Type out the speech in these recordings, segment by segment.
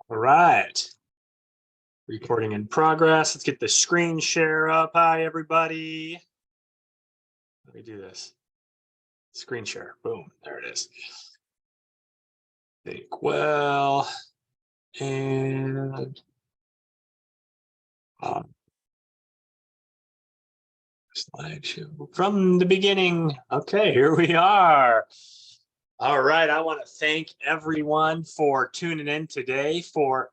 All right. Recording in progress. Let's get the screen share up. Hi, everybody. Let me do this. Screen share. Boom. There it is. Think well. And slideshow from the beginning. Okay, here we are. All right. I want to thank everyone for tuning in today for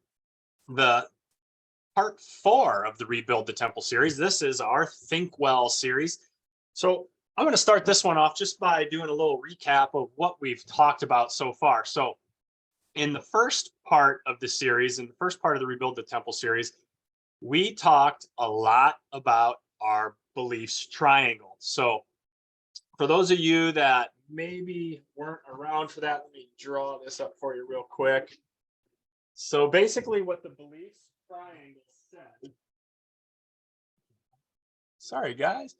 the part 4 of the Rebuild the Temple series. This is our Think Well series. So I'm going to start this one off just by doing a little recap of what we've talked about so far. So in the first part of the series, in the first part of the Rebuild the Temple series, we talked a lot about our beliefs triangle. So for those of you that maybe weren't around for that, let me draw this up for you real quick. So basically what the beliefs triangle said, sorry guys.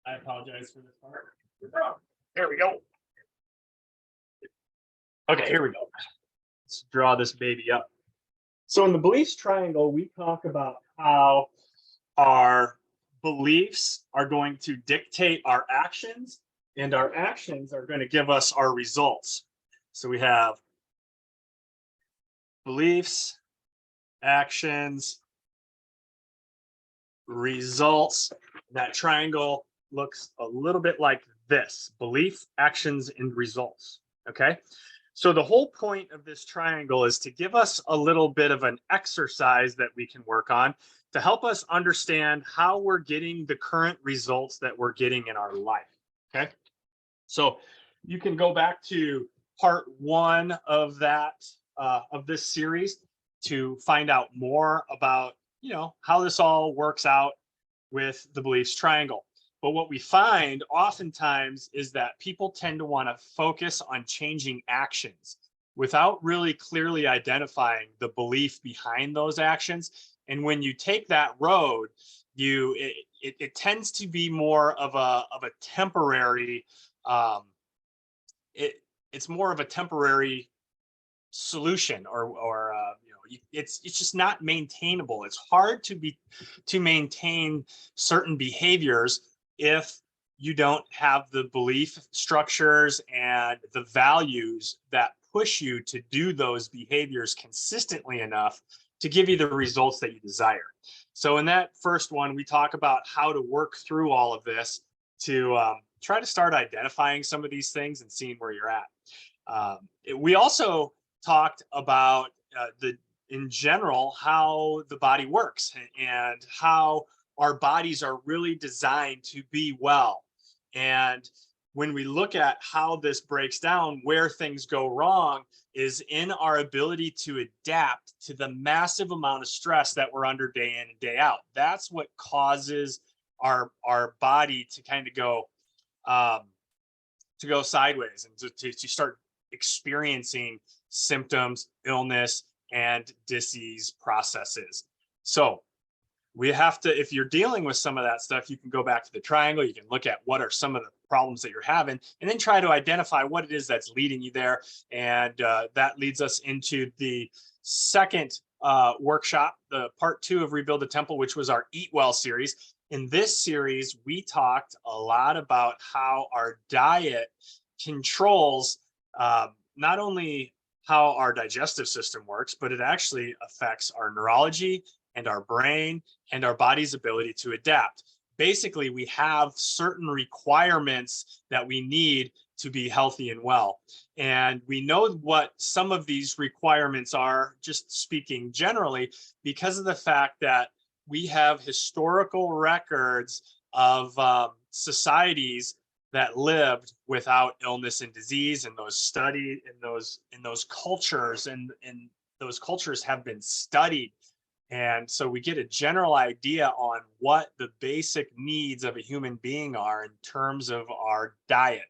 I apologize for this part. There we go. Okay, here we go. Let's draw this baby up. So in the beliefs triangle, we talk about how our beliefs are going to dictate our actions, and our actions are going to give us our results. So we have beliefs, actions, results. That triangle looks a little bit like this: belief, actions, and results. Okay. So the whole point of this triangle is to give us a little bit of an exercise that we can work on to help us understand how we're getting the current results that we're getting in our life. Okay. So you can go back to part 1 of that, of this series to find out more about, how this all works out with the beliefs triangle. But what we find oftentimes is that people tend to want to focus on changing actions without really clearly identifying the belief behind those actions. And when you take that road, it tends to be more of a temporary, it's more of a temporary solution, or it's just not maintainable. It's hard to maintain certain behaviors if you don't have the belief structures and the values that push you to do those behaviors consistently enough to give you the results that you desire. So in that first one, we talk about how to work through all of this to try to start identifying some of these things and seeing where you're at. We also talked about in general how the body works and how our bodies are really designed to be well. And when we look at how this breaks down, where things go wrong is in our ability to adapt to the massive amount of stress that we're under day in and day out. That's what causes our body to kind of go sideways and to start experiencing symptoms, illness, and disease processes. So we have to, if you're dealing with some of that stuff, you can go back to the triangle. You can look at what are some of the problems that you're having, and then try to identify what it is that's leading you there. And that leads us into the second workshop, the part 2 of Rebuild the Temple, which was our Eat Well series. In this series, we talked a lot about how our diet controls not only how our digestive system works, but it actually affects our neurology and our brain and our body's ability to adapt. Basically, we have certain requirements that we need to be healthy and well. And we know what some of these requirements are, just speaking generally, because of the fact that we have historical records of societies that lived without illness and disease, and those studied in those cultures, and those cultures have been studied. And so we get a general idea on what the basic needs of a human being are in terms of our diet.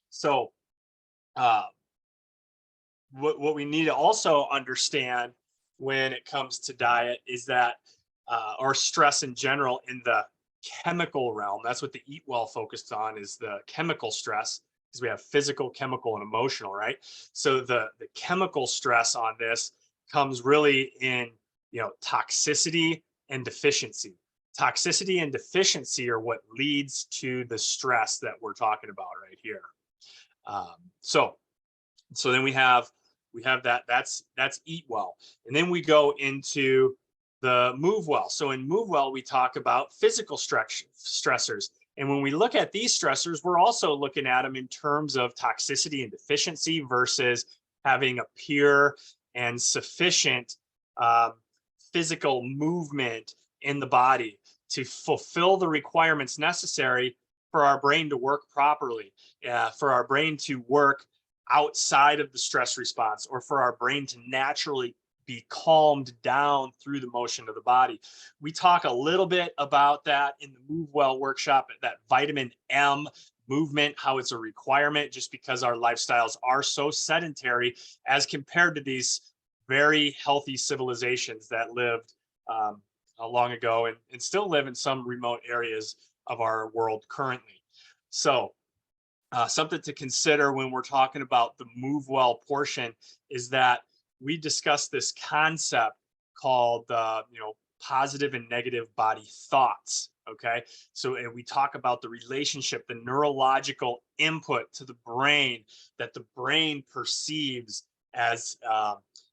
So what we need to also understand when it comes to diet is that or stress in general in the chemical realm. That's what the Eat Well focused on, is the chemical stress, because we have physical, chemical, and emotional, right? So the chemical stress on this comes really in, toxicity and deficiency. Toxicity and deficiency are what leads to the stress that we're talking about right here. Um, so so then we have that's Eat Well, and then we go into the Move Well. So in Move Well, we talk about physical stressors, and when we look at these stressors, we're also looking at them in terms of toxicity and deficiency versus having a pure and sufficient um, physical movement in the body to fulfill the requirements necessary for our brain to work properly, for our brain to work outside of the stress response, or for our brain to naturally be calmed down through the motion of the body. We talk a little bit about that in the Move Well workshop, that vitamin M movement, how it's a requirement just because our lifestyles are so sedentary as compared to these very healthy civilizations that lived long ago, and still live in some remote areas of our world currently. So something to consider when we're talking about the Move Well portion is that we discuss this concept called, positive and negative body thoughts. Okay. So, and we talk about the relationship, the neurological input to the brain that the brain perceives as,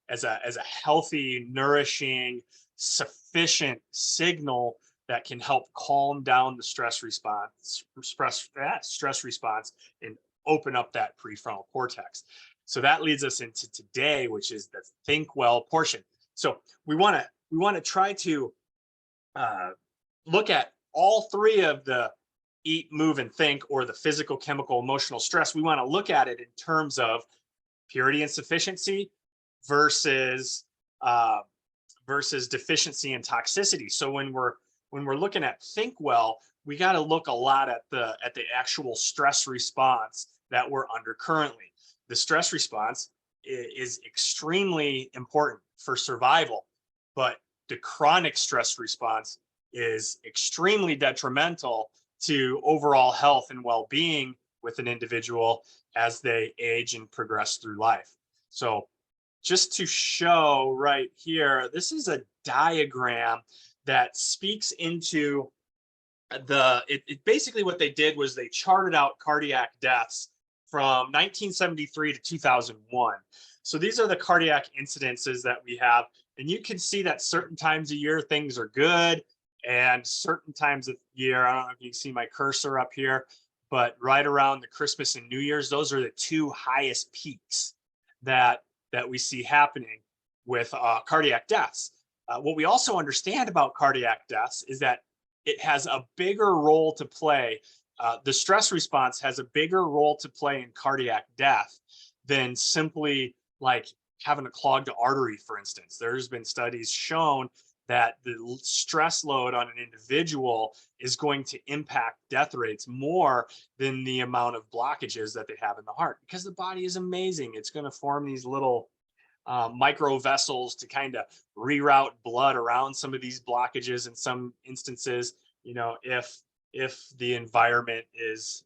as a healthy, nourishing, sufficient signal that can help calm down the stress response, and open up that prefrontal cortex. So that leads us into today, which is the Think Well portion. So we want to try to look at all three of the eat, move, and think, or the physical, chemical, emotional stress. We want to look at it in terms of purity and sufficiency versus uh, versus deficiency and toxicity. So when we're looking at Think Well, we got to look a lot at the actual stress response that we're under currently. The stress response is extremely important for survival, but the chronic stress response is extremely detrimental to overall health and well-being with an individual as they age and progress through life. So just to show right here, this is a diagram that speaks into it basically what they did was they charted out cardiac deaths from 1973 to 2001. So these are the cardiac incidences that we have. And you can see that certain times of year things are good, and certain times of year, I don't know if you can see my cursor up here, but right around the Christmas and New Year's, those are the two highest peaks that we see happening with cardiac deaths. What we also understand about cardiac deaths is that it has a bigger role to play. The stress response has a bigger role to play in cardiac death than simply like having a clogged artery, for instance. There's been studies shown that the stress load on an individual is going to impact death rates more than the amount of blockages that they have in the heart, because the body is amazing. It's going to form these little micro vessels to kind of reroute blood around some of these blockages in some instances, if the environment is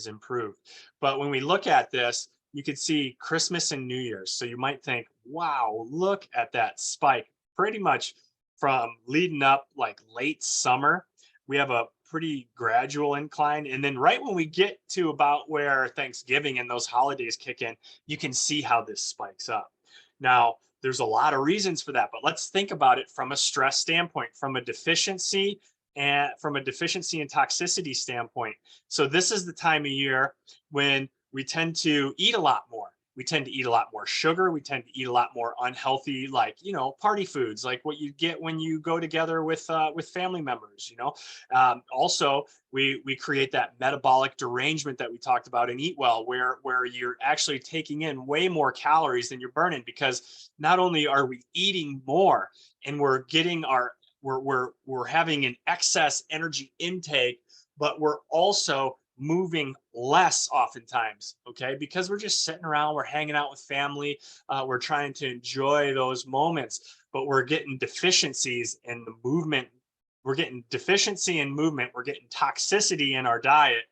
improved. But when we look at this, you can see Christmas and New Year's. So you might think, wow, look at that spike. Pretty much from leading up like late summer, we have a pretty gradual incline. And then right when we get to about where Thanksgiving and those holidays kick in, you can see how this spikes up. Now, there's a lot of reasons for that, but let's think about it from a stress standpoint, from a deficiency and toxicity standpoint. So this is the time of year when we tend to eat a lot more. We tend to eat a lot more sugar. We tend to eat a lot more unhealthy, like, party foods, like what you get when you go together with family members. Also, we create that metabolic derangement that we talked about in Eat Well, where you're actually taking in way more calories than you're burning, because not only are we eating more and we're getting we're having an excess energy intake, but we're also moving less oftentimes, okay? Because we're just sitting around, we're hanging out with family, we're trying to enjoy those moments, but we're getting deficiencies in the movement deficiency in movement, we're getting toxicity in our diet,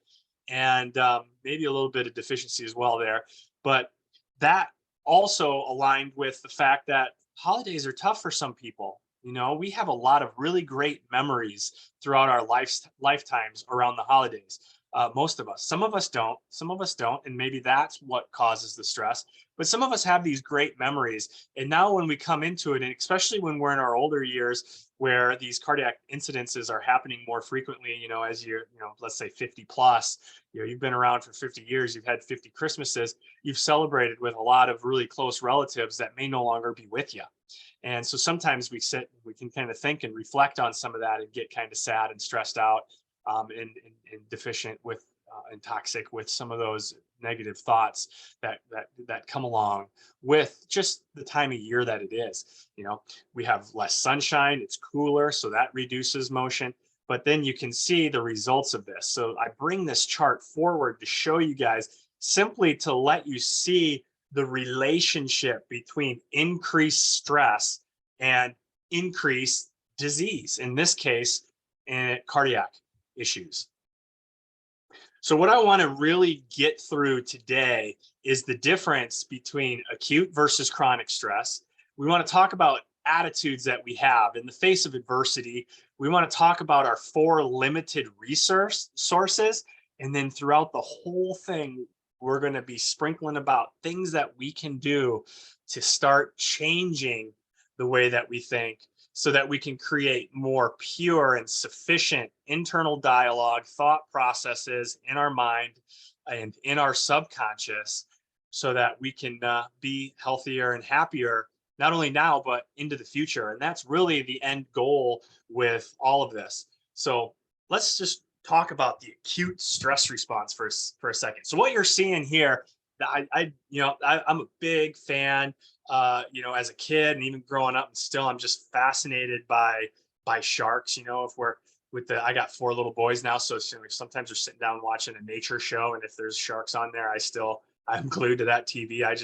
and maybe a little bit of deficiency as well there. But that also aligned with the fact that holidays are tough for some people. You know, we have a lot of really great memories throughout our lifetimes around the holidays. Most of us, some of us don't, and maybe that's what causes the stress. But some of us have these great memories, and now when we come into it, and especially when we're in our older years, where these cardiac incidences are happening more frequently, you know, as you're, you know, let's say 50 plus, you know, you've been around for 50 years, you've had 50 Christmases, you've celebrated with a lot of really close relatives that may no longer be with you. And so sometimes we can kind of think and reflect on some of that and get kind of sad and stressed out, and deficient with and toxic with some of those negative thoughts that come along with just the time of year that it is. You know, we have less sunshine, it's cooler, so that reduces motion. But then you can see the results of this. So I bring this chart forward to show you guys, simply to let you see the relationship between increased stress and increased disease, in this case, cardiac issues. So what I want to really get through today is the difference between acute versus chronic stress. We want to talk about attitudes that we have in the face of adversity. We want to talk about our 4 limited resource sources. And then throughout the whole thing, we're going to be sprinkling about things that we can do to start changing the way that we think, so that we can create more pure and sufficient internal dialogue, thought processes in our mind and in our subconscious, so that we can be healthier and happier, not only now, but into the future. And that's really the end goal with all of this. So let's just talk about the acute stress response for a second. So what you're seeing here, I'm a big fan. You know, as a kid and even growing up, and still, I'm just fascinated by sharks. You know, if we're I got 4 little boys now, so sometimes we're sitting down watching a nature show, and if there's sharks on there, I'm glued to that TV. I'm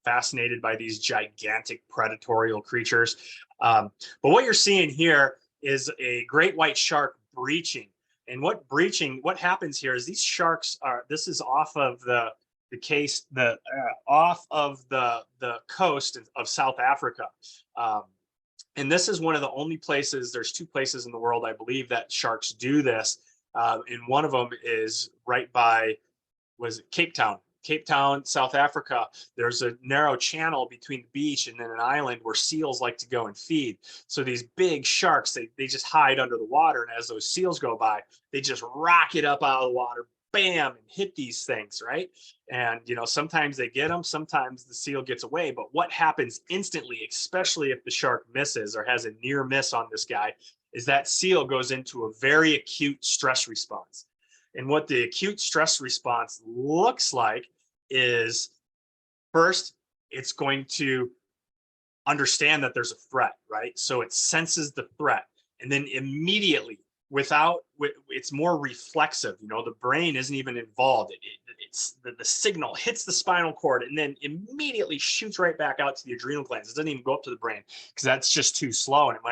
fascinated by these gigantic predatorial creatures. But what you're seeing here is a great white shark breaching. And what happens here is these sharks this is off of the coast of South Africa. And this is one of the only places, there's 2 places in the world, I believe, that sharks do this. And one of them is right by, Cape Town, South Africa. There's a narrow channel between the beach and then an island where seals like to go and feed. So these big sharks, they just hide under the water. And as those seals go by, they just rocket up out of the water, bam, and hit these things, right? And, you know, sometimes they get them, sometimes the seal gets away. But what happens instantly, especially if the shark misses or has a near miss on this guy, is that seal goes into a very acute stress response. And what the acute stress response looks like is, first, it's going to understand that there's a threat, right? So it senses the threat, and then immediately, it's more reflexive. You know, the brain isn't even involved. It's the signal hits the spinal cord and then immediately shoots right back out to the adrenal glands. It doesn't even go up to the brain, because that's just too slow, and it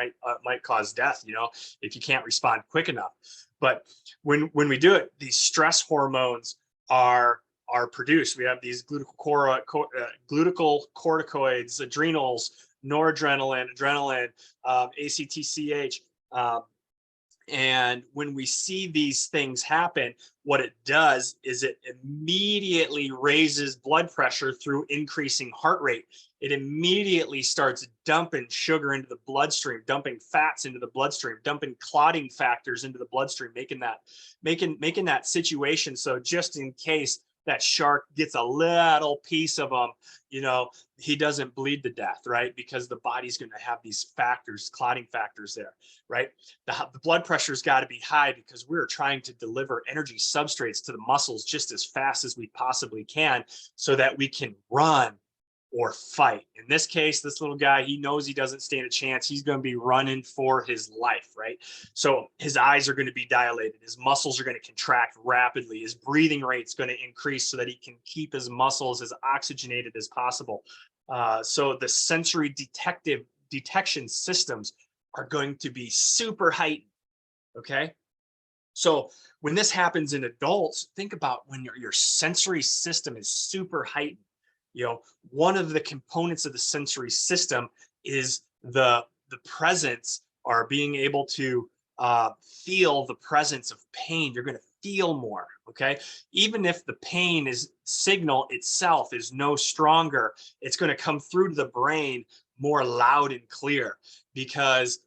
might cause death, you know, if you can't respond quick enough. But when we do it, these stress hormones are produced. We have these glucocorticoids, adrenals, noradrenaline, adrenaline, ACTCH. And when we see these things happen, what it does is it immediately raises blood pressure through increasing heart rate. It immediately starts dumping sugar into the bloodstream, dumping fats into the bloodstream, dumping clotting factors into the bloodstream, making that situation so just in case that shark gets a little piece of them, you know, he doesn't bleed to death, right? Because the body's going to have these factors, clotting factors there, right? The blood pressure's got to be high because we're trying to deliver energy substrates to the muscles just as fast as we possibly can, so that we can run or fight. In this case, this little guy, he knows he doesn't stand a chance. He's going to be running for his life, right? So his eyes are going to be dilated. His muscles are going to contract rapidly. His breathing rate's going to increase so that he can keep his muscles as oxygenated as possible. So the sensory detection systems are going to be super heightened. Okay. So when this happens in adults, think about when your sensory system is super heightened. You know, one of the components of the sensory system is the presence, or being able to feel the presence of pain. You're going to feel more. Okay. Even if the pain is signal itself is no stronger, it's going to come through to the brain more loud and clear, because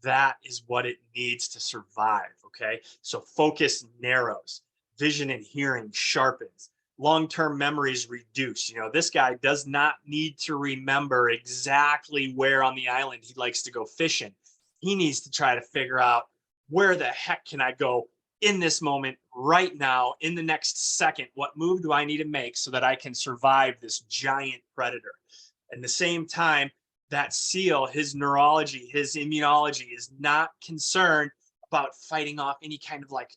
that is what it needs to survive. Okay. So focus narrows, vision and hearing sharpens, long-term memories reduce. You know, this guy does not need to remember exactly where on the island he likes to go fishing. He needs to try to figure out, where the heck can I go in this moment, right now, in the next second? What move do I need to make so that I can survive this giant predator? At the same time, that seal, his neurology, his immunology is not concerned about fighting off any kind of, like,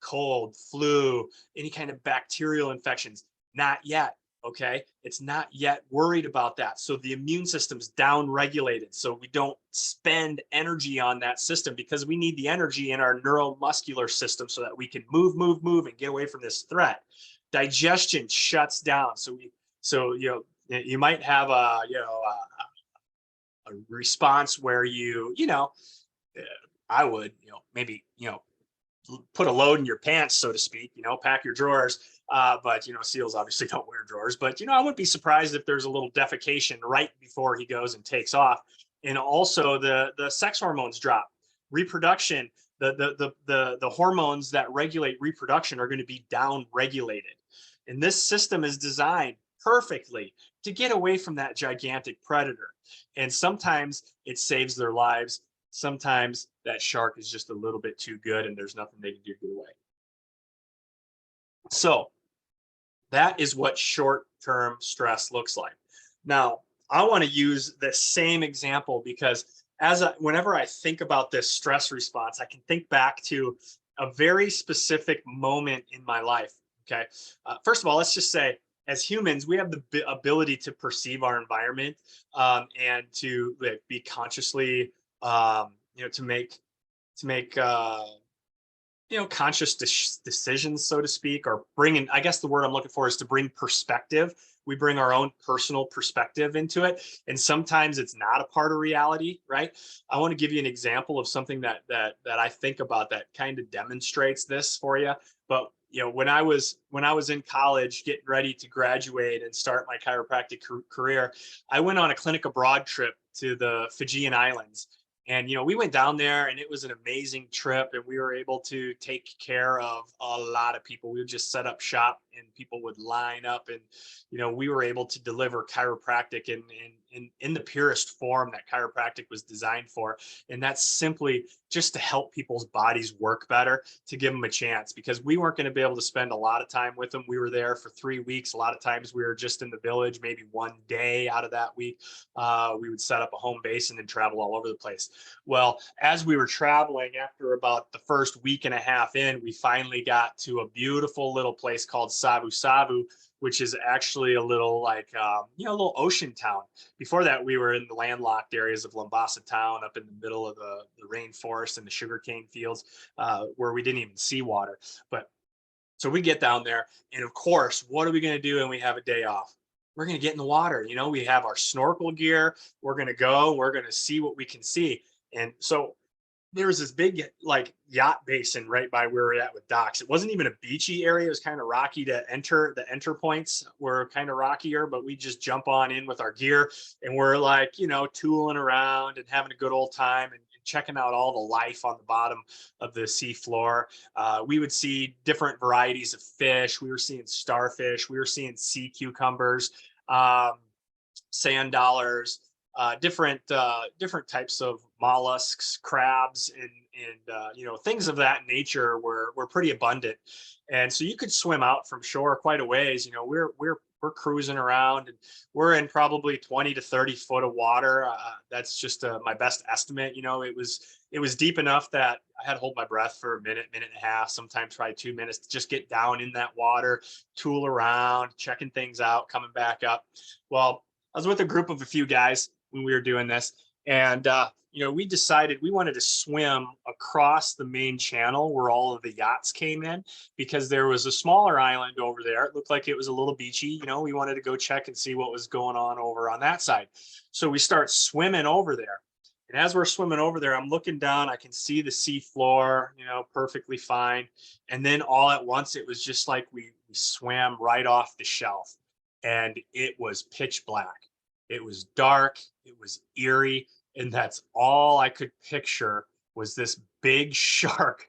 cold, flu, any kind of bacterial infections. Not yet. Okay. It's not yet worried about that. So the immune system's down regulated. So we don't spend energy on that system, because we need the energy in our neuromuscular system so that we can move, and get away from this threat. Digestion shuts down. So, you might have a response where I would, maybe, put a load in your pants, so to speak, pack your drawers. But, seals obviously don't wear drawers. But, I wouldn't be surprised if there's a little defecation right before he goes and takes off. And also the sex hormones drop. Reproduction, the hormones that regulate reproduction are going to be down regulated. And this system is designed perfectly to get away from that gigantic predator. And sometimes it saves their lives. Sometimes that shark is just a little bit too good and there's nothing they can do to get away. So that is what short-term stress looks like. Now, I want to use the same example, because whenever I think about this stress response, I can think back to a very specific moment in my life. Okay. First of all, let's just say, as humans, we have the ability to perceive our environment, and to, like, be consciously, to make conscious decisions, so to speak, or bring in, I guess the word I'm looking for is to bring perspective. We bring our own personal perspective into it, and sometimes it's not a part of reality, right? I want to give you an example of something that I think about that kind of demonstrates this for you. But when I was in college, getting ready to graduate and start my chiropractic career, I went on a clinic abroad trip to the Fijian Islands. And we went down there, and it was an amazing trip, and we were able to take care of a lot of people. We would just set up shop, and people would line up, and we were able to deliver chiropractic in the purest form that chiropractic was designed for. And that's simply just to help people's bodies work better, to give them a chance, because we weren't going to be able to spend a lot of time with them. We were there for 3 weeks. A lot of times we were just in the village, maybe one day out of that week. We would set up a home base and then travel all over the place. Well, as we were traveling, after about the first week and a half in, we finally got to a beautiful little place called Sabu Sabu, which is actually a little, like, a little ocean town. Before that, we were in the landlocked areas of Lambasa town, up in the middle of the rainforest and the sugarcane fields, where we didn't even see water. But so we get down there, and of course, what are we going to do when we have a day off? We're going to get in the water. We have our snorkel gear. We're going to go. We're going to see what we can see. And so there was this big, like, yacht basin right by where we're at with docks. It wasn't even a beachy area. It was kind of rocky to enter. The enter points were kind of rockier, but we just jump on in with our gear, and we're, like, tooling around and having a good old time, and checking out all the life on the bottom of the sea floor. We would see different varieties of fish. We were seeing starfish. We were seeing sea cucumbers, sand dollars, different types of mollusks, crabs, and things of that nature were pretty abundant. And so you could swim out from shore quite a ways. We're cruising around, and we're in probably 20 to 30 foot of water. That's just my best estimate. It was deep enough that I had to hold my breath for a minute, minute and a half, sometimes probably 2 minutes, to just get down in that water, tool around, checking things out, coming back up. Well, I was with a group of a few guys when we were doing this, and we decided we wanted to swim across the main channel where all of the yachts came in, because there was a smaller island over there. It looked like it was a little beachy. We wanted to go check and see what was going on over on that side. So we start swimming over there. And as we're swimming over there, I'm looking down, I can see the sea floor, perfectly fine. And then all at once, it was just like we swam right off the shelf, and it was pitch black. It was dark, it was eerie. And that's all I could picture, was this big shark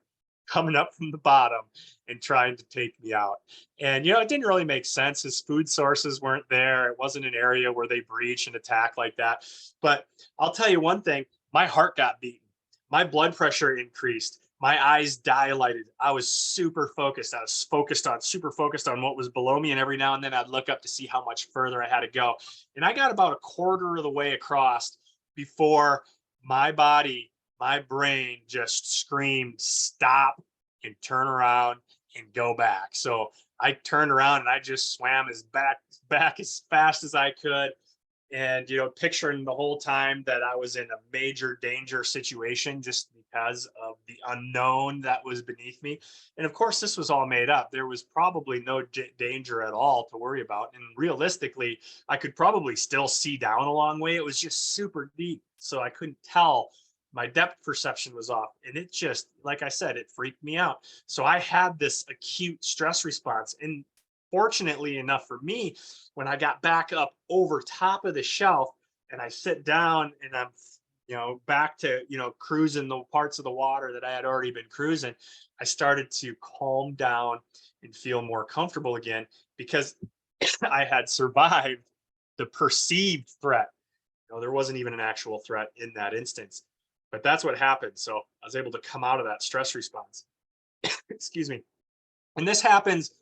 coming up from the bottom and trying to take me out. And, it didn't really make sense. His food sources weren't there. It wasn't an area where they breach and attack like that. But I'll tell you one thing, my heart got beaten. My blood pressure increased. My eyes dilated. I was super focused. I was super focused on what was below me. And every now and then I'd look up to see how much further I had to go. And I got about a quarter of the way across before my brain just screamed, stop, and turn around and go back. So I turned around and I just swam back as fast as I could. And, picturing the whole time that I was in a major danger situation just because of the unknown that was beneath me. And of course, this was all made up. There was probably no danger at all to worry about. And realistically, I could probably still see down a long way. It was just super deep. So I couldn't tell. My depth perception was off. And it just, like I said, it freaked me out. So I had this acute stress response. And fortunately enough for me, when I got back up over top of the shelf and I sit down and I'm, back to, cruising the parts of the water that I had already been cruising, I started to calm down and feel more comfortable again, because I had survived the perceived threat. There wasn't even an actual threat in that instance, but that's what happened. So I was able to come out of that stress response. Excuse me. And this happens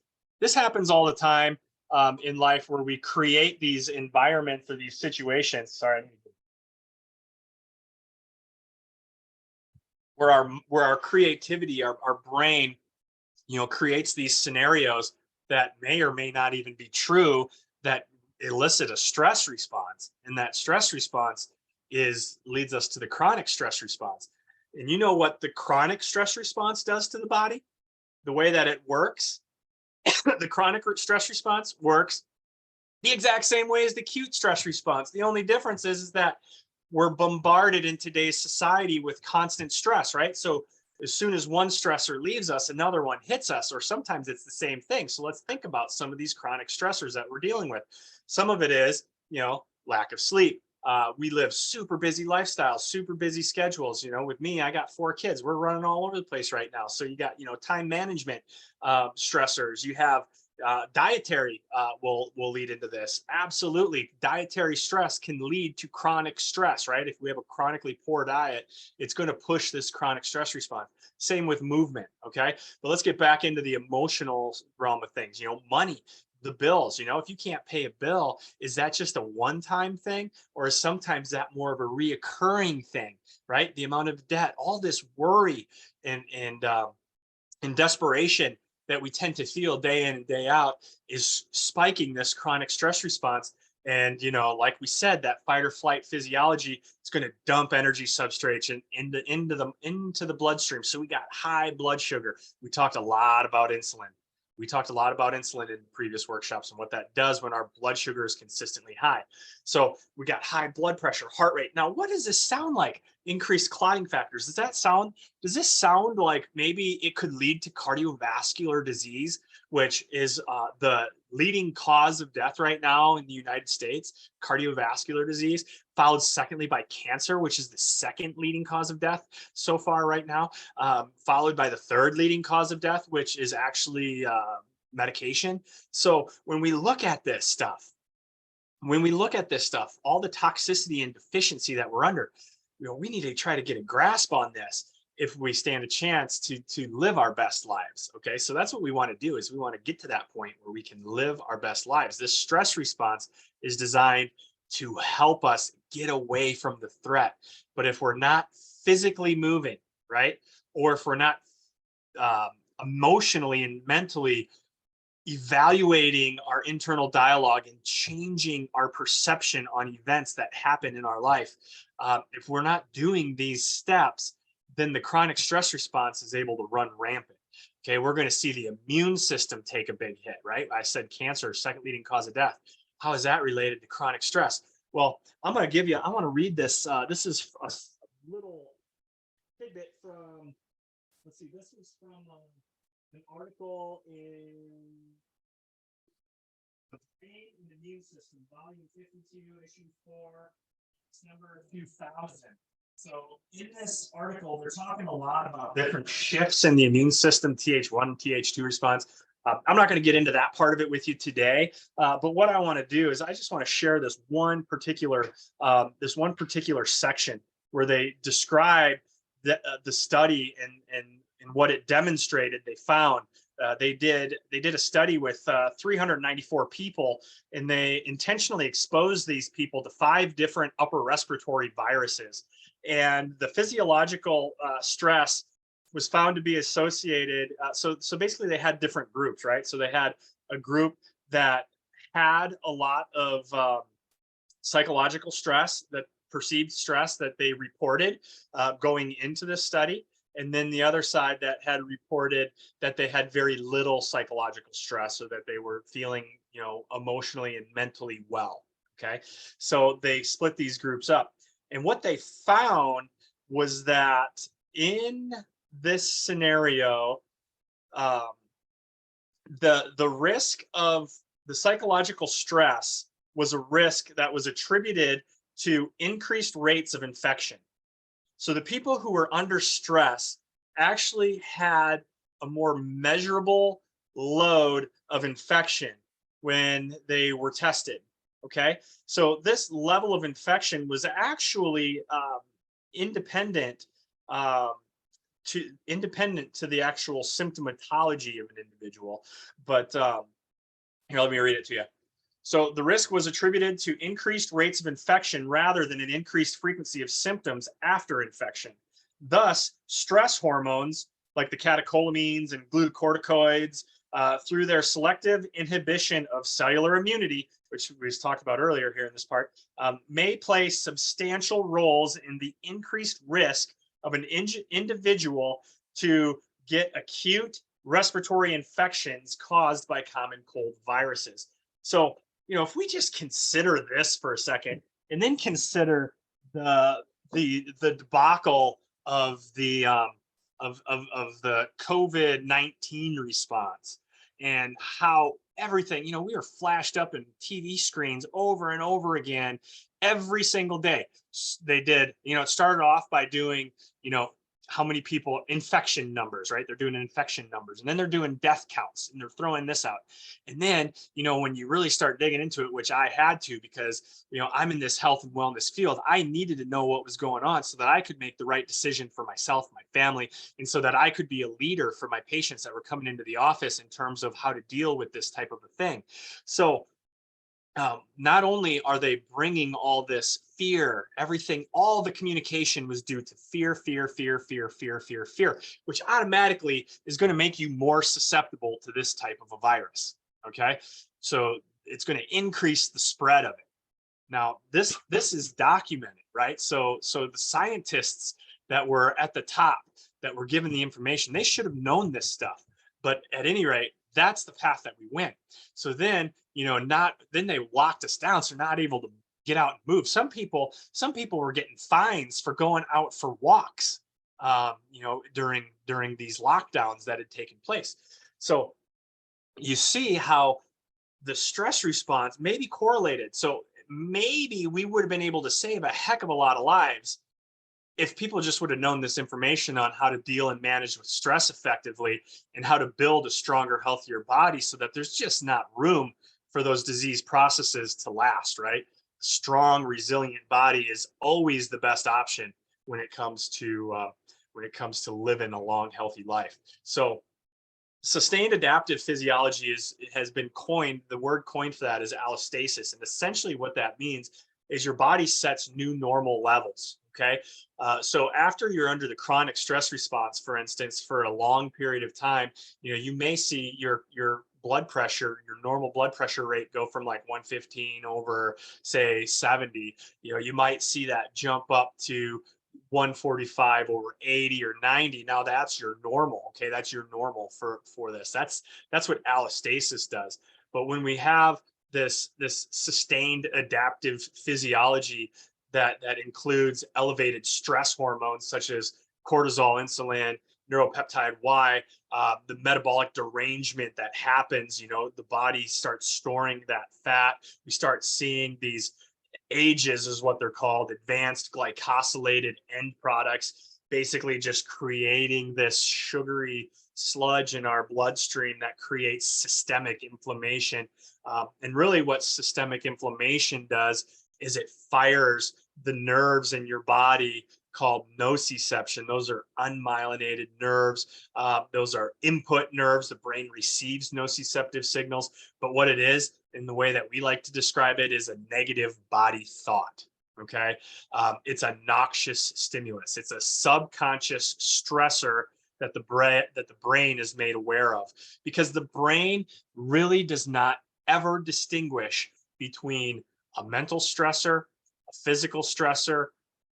all the time in life, where we create these environments or these situations. Sorry. Where our creativity, our brain, creates these scenarios that may or may not even be true, that elicit a stress response. And that stress response leads us to the chronic stress response. And you know what the chronic stress response does to the body? The way that it works, the chronic stress response works the exact same way as the acute stress response. The only difference is that we're bombarded in today's society with constant stress, right? So as soon as one stressor leaves us, another one hits us, or sometimes it's the same thing. So let's think about some of these chronic stressors that we're dealing with. Some of it is, lack of sleep. We live super busy lifestyles, super busy schedules. With me, I got 4 kids. We're running all over the place right now. So you got, time management stressors. You have dietary will lead into this. Absolutely. Dietary stress can lead to chronic stress, right? If we have a chronically poor diet, it's going to push this chronic stress response. Same with movement. Okay. But let's get back into the emotional realm of things. Money, the bills, if you can't pay a bill, is that just a one-time thing, or is sometimes that more of a reoccurring thing, right? The amount of debt, all this worry and desperation that we tend to feel day in and day out is spiking this chronic stress response. And, like we said, that fight or flight physiology is going to dump energy substrates into the bloodstream. So we got high blood sugar. We talked a lot about insulin. In previous workshops and what that does when our blood sugar is consistently high. So we got high blood pressure, heart rate. Now, what does this sound like? Increased clotting factors. Does this sound like maybe it could lead to cardiovascular disease, which is the leading cause of death right now in the United States, cardiovascular disease, followed secondly by cancer, which is the second leading cause of death so far right now, followed by the third leading cause of death, which is actually medication. So when we look at this stuff, all the toxicity and deficiency that we're under, we need to try to get a grasp on this if we stand a chance to live our best lives. Okay, so that's what we want to do, is we want to get to that point where we can live our best lives. This stress response is designed to help us get away from the threat. But if we're not physically moving, right, or if we're not emotionally and mentally evaluating our internal dialogue and changing our perception on events that happen in our life, If we're not doing these steps, then the chronic stress response is able to run rampant. Okay, we're going to see the immune system take a big hit, right? I said cancer, second leading cause of death. How is that related to chronic stress? Well, I want to read this. This is a little tidbit from, let's see, this is from an article in The Brain and Immune System, volume 52, issue 4, it's number 2000. So in this article, they're talking a lot about different shifts in the immune system, Th1, Th2 response. I'm not going to get into that part of it with you today, but what I want to do is I just want to share this one particular section where they describe the study and what it demonstrated. They found they did a study with 394 people, and they intentionally exposed these people to 5 different upper respiratory viruses. And the physiological stress was found to be associated. So basically they had different groups, right? So they had a group that had a lot of psychological stress, that perceived stress that they reported going into this study. And then the other side that had reported that they had very little psychological stress, so that they were feeling, emotionally and mentally well. Okay. So they split these groups up. And what they found was that in this scenario, the risk of the psychological stress was a risk that was attributed to increased rates of infection. So the people who were under stress actually had a more measurable load of infection when they were tested. Okay, so this level of infection was actually independent to the actual symptomatology of an individual. But here, let me read it to you. So the risk was attributed to increased rates of infection rather than an increased frequency of symptoms after infection. Thus, stress hormones like the catecholamines and glucocorticoids, through their selective inhibition of cellular immunity, which we just talked about earlier here in this part, may play substantial roles in the increased risk of an individual to get acute respiratory infections caused by common cold viruses. So, if we just consider this for a second, and then consider the debacle of the COVID-19 response, and how everything, we were flashed up in TV screens over and over again every single day. They did, it started off by doing, how many people, infection numbers, right? They're doing infection numbers, and then they're doing death counts, and they're throwing this out. And then, when you really start digging into it, which I had to, because, I'm in this health and wellness field, I needed to know what was going on so that I could make the right decision for myself, my family, and so that I could be a leader for my patients that were coming into the office in terms of how to deal with this type of a thing. So not only are they bringing all this fear, everything, all the communication was due to fear, which automatically is going to make you more susceptible to this type of a virus. Okay, so it's going to increase the spread of it. Now, this is documented, right? So the scientists that were at the top, that were given the information, they should have known this stuff. But at any rate, that's the path that we went. So then, then they locked us down, so not able to get out and move. Some people were getting fines for going out for walks, during these lockdowns that had taken place. So you see how the stress response may be correlated. So maybe we would have been able to save a heck of a lot of lives if people just would have known this information on how to deal and manage with stress effectively, and how to build a stronger, healthier body, so that there's just not room for those disease processes to last, right? Strong, resilient body is always the best option when it comes to living a long, healthy life. So sustained adaptive physiology has been coined. The word coined for that is allostasis. And essentially what that means is your body sets new normal levels. Okay. So after you're under the chronic stress response, for instance, for a long period of time, you may see your blood pressure, your normal blood pressure rate go from like 115 over say 70, you might see that jump up to 145 over 80 or 90. Now that's your normal. Okay. That's your normal for this. That's what allostasis does. But when we have this sustained adaptive physiology that includes elevated stress hormones such as cortisol, insulin, neuropeptide Y, the metabolic derangement that happens, the body starts storing that fat. We start seeing these AGEs is what they're called, advanced glycosylated end products, basically just creating this sugary sludge in our bloodstream that creates systemic inflammation. And really what systemic inflammation does is it fires the nerves in your body called nociception. Those are unmyelinated nerves. Those are input nerves. The brain receives nociceptive signals. But what it is, in the way that we like to describe it, is a negative body thought. Okay. It's a noxious stimulus. It's a subconscious stressor that the brain is made aware of, because the brain really does not ever distinguish between a mental stressor, a physical stressor,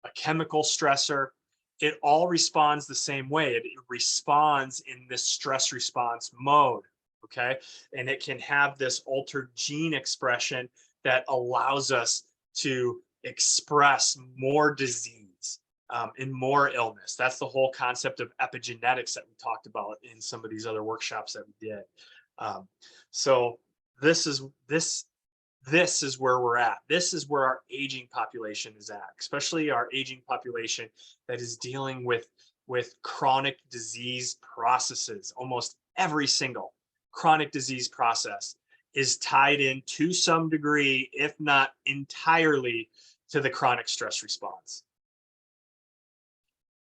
a chemical stressor. It all responds the same way. It responds in this stress response mode. Okay. And it can have this altered gene expression that allows us to express more disease and more illness. That's the whole concept of epigenetics that we talked about in some of these other workshops that we did. So this is where we're at. This is where our aging population is at, especially our aging population that is dealing with chronic disease processes. Almost every single chronic disease process is tied in to some degree, if not entirely, to the chronic stress response.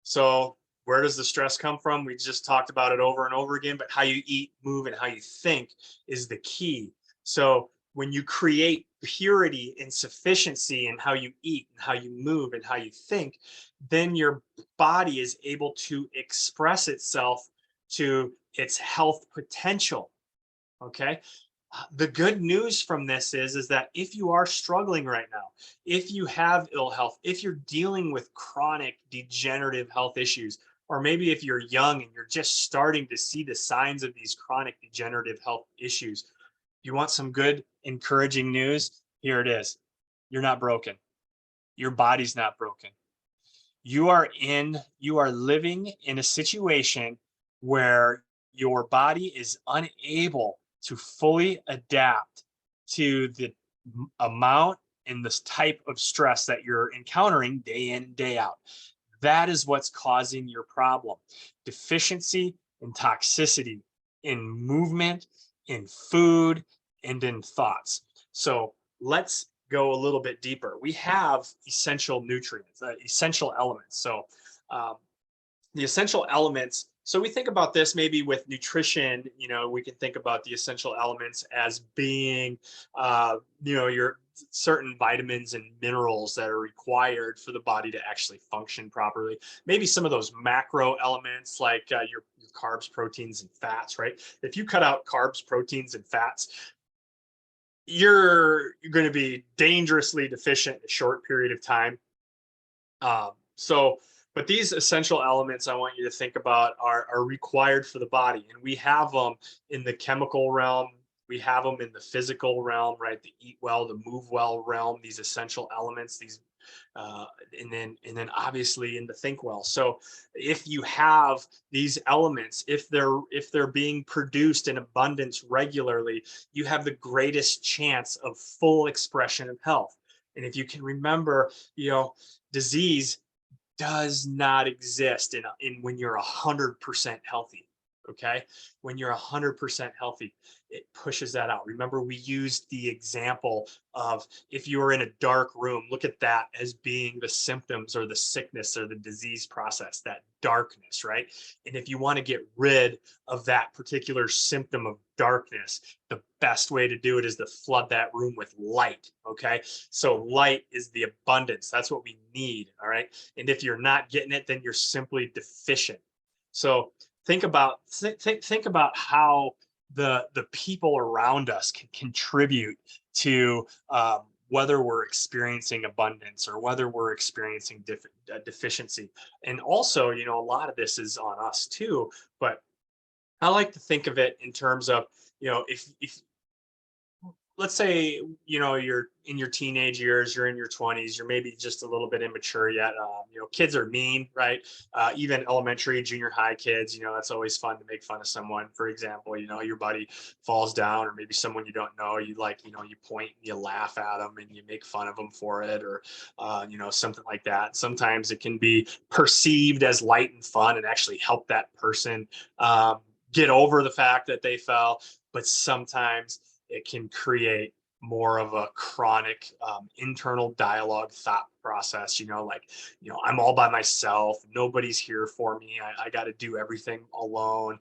So where does the stress come from? We just talked about it over and over again, but how you eat, move, and how you think is the key. So when you create purity and sufficiency in how you eat and how you move and how you think, then your body is able to express itself to its health potential. Okay. The good news from this is that if you are struggling right now, if you have ill health, if you're dealing with chronic degenerative health issues, or maybe if you're young and you're just starting to see the signs of these chronic degenerative health issues, you want some good, encouraging news? Here it is. You're not broken. Your body's not broken. You are living in a situation where your body is unable to fully adapt to the amount and this type of stress that you're encountering day in, day out. That is what's causing your problem. Deficiency and toxicity in movement, in food, and in thoughts. So let's go a little bit deeper. We have essential nutrients, essential elements. So the essential elements, so we think about this maybe with nutrition, we can think about the essential elements as being, your certain vitamins and minerals that are required for the body to actually function properly. Maybe some of those macro elements like your carbs, proteins, and fats, right? If you cut out carbs, proteins, and fats, you're going to be dangerously deficient in a short period of time. But these essential elements I want you to think about are required for the body. And we have them in the chemical realm. We have them in the physical realm, right? The eat well, the move well realm, these essential elements, and then obviously in the think well. So if you have these elements, if they're being produced in abundance regularly, you have the greatest chance of full expression of health. And if you can remember, disease does not exist in when you're 100% healthy. Okay. When you're 100% healthy, it pushes that out. Remember, we used the example of if you were in a dark room, look at that as being the symptoms or the sickness or the disease process, that darkness, right? And if you want to get rid of that particular symptom of darkness, the best way to do it is to flood that room with light. Okay. So light is the abundance. That's what we need. All right. And if you're not getting it, then you're simply deficient. So think about how the people around us can contribute to whether we're experiencing abundance or whether we're experiencing deficiency. And also, you know, a lot of this is on us too. But I like to think of it in terms of, you know, if let's say, you know, you're in your teenage years, you're in your 20s, you're maybe just a little bit immature yet. You know, kids are mean, right? Even elementary, junior high kids, you know, that's always fun to make fun of someone. For example, you know, your buddy falls down, or maybe someone you don't know, you like, you know, you point and you laugh at them and you make fun of them for it, or, you know, something like that. Sometimes it can be perceived as light and fun and actually help that person get over the fact that they fell. But sometimes it can create more of a chronic internal dialogue thought process, you know, like, you know, I'm all by myself, nobody's here for me, I got to do everything alone,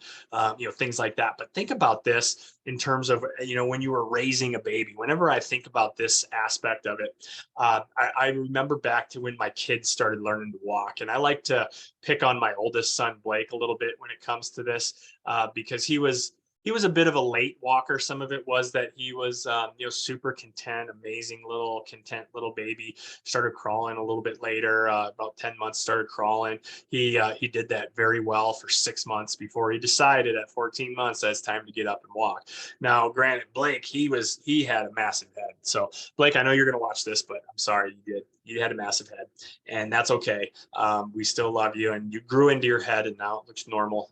you know, things like that. But think about this in terms of, you know, when you were raising a baby. Whenever I think about this aspect of it, I remember back to when my kids started learning to walk. And I like to pick on my oldest son, Blake, a little bit when it comes to this, because he was a bit of a late walker. Some of it was that he was, you know, super content, amazing little content little baby. Started crawling a little bit later, about 10 months, started crawling. He did that very well for 6 months before he decided at 14 months that it's time to get up and walk. Now, granted, Blake, he had a massive head. So Blake, I know you're going to watch this, but I'm sorry you did. You had a massive head, and that's okay. We still love you, and you grew into your head, and now it looks normal.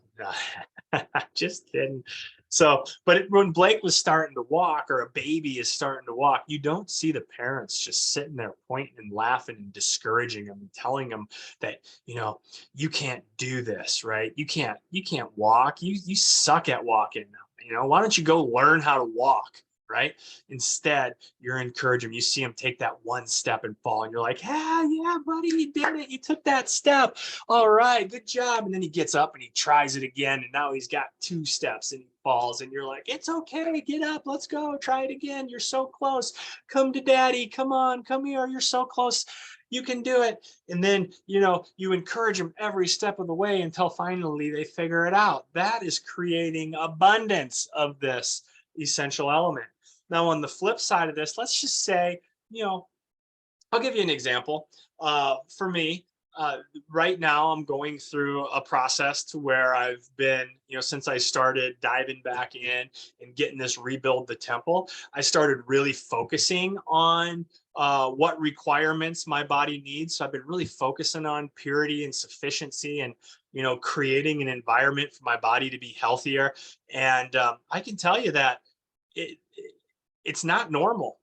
Just kidding. So, but when Blake was starting to walk, or a baby is starting to walk, you don't see the parents just sitting there pointing and laughing and discouraging them and telling them that, you know, you can't do this, right? You can't walk. You suck at walking. You know, why don't you go learn how to walk? Right? Instead, you're encouraging him. You see him take that one step and fall, and you're like, yeah, buddy, you did it. You took that step. All right, good job. And then he gets up and he tries it again, and now he's got 2 steps and he falls, and you're like, it's okay, get up, let's go, try it again. You're so close. Come to daddy. Come on, come here. You're so close. You can do it. And then, you know, you encourage them every step of the way until finally they figure it out. That is creating abundance of this essential element. Now, on the flip side of this, let's just say, you know, I'll give you an example. For me, right now, I'm going through a process to where I've been, you know, since I started diving back in and getting this rebuild the temple, I started really focusing on what requirements my body needs. So I've been really focusing on purity and sufficiency, and, you know, creating an environment for my body to be healthier. And I can tell you that it, it's not normal.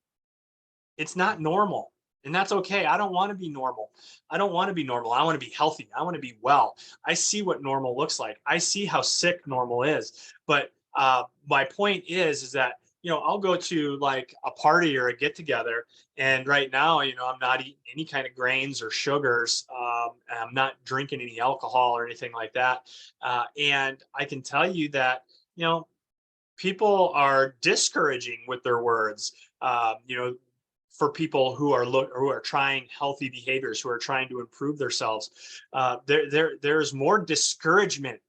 It's not normal. And that's okay. I don't want to be normal. I don't want to be normal. I want to be healthy. I want to be well. I see what normal looks like. I see how sick normal is. But my point is that, you know, I'll go to like a party or a get together. And right now, you know, I'm not eating any kind of grains or sugars. I'm not drinking any alcohol or anything like that. And I can tell you that, you know, people are discouraging with their words. You know, for people who are trying healthy behaviors, who are trying to improve themselves, there's more discouragement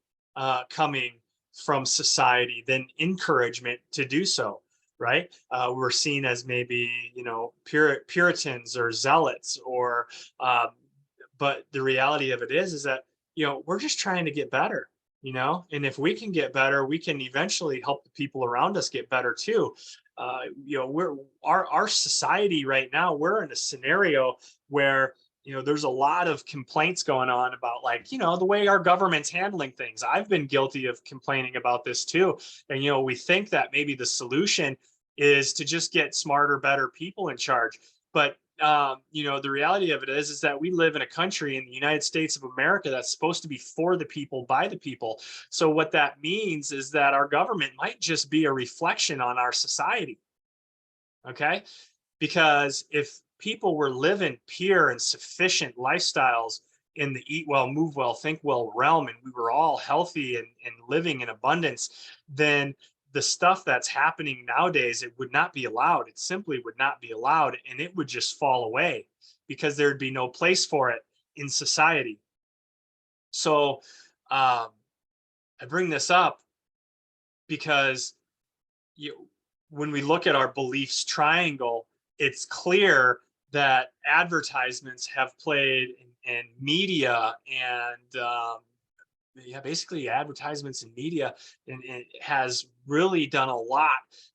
coming from society than encouragement to do so. Right? We're seen as maybe, you know, Puritans or zealots, or but the reality of it is that, you know, we're just trying to get better, you know, and if we can get better, we can eventually help the people around us get better too. You know, our society right now, we're in a scenario where, you know, there's a lot of complaints going on about, like, you know, the way our government's handling things. I've been guilty of complaining about this too. And, you know, we think that maybe the solution is to just get smarter, better people in charge. But you know, the reality of it is that we live in a country in the United States of America that's supposed to be for the people, by the people. So what that means is that our government might just be a reflection on our society. Okay, because if people were living pure and sufficient lifestyles in the eat well, move well, think well realm, and we were all healthy and living in abundance, then the stuff that's happening nowadays, it would not be allowed. It simply would not be allowed, and it would just fall away because there'd be no place for it in society. So I bring this up because when we look at our beliefs triangle, it's clear that advertisements have played in media and yeah, basically advertisements and media and it has really done a lot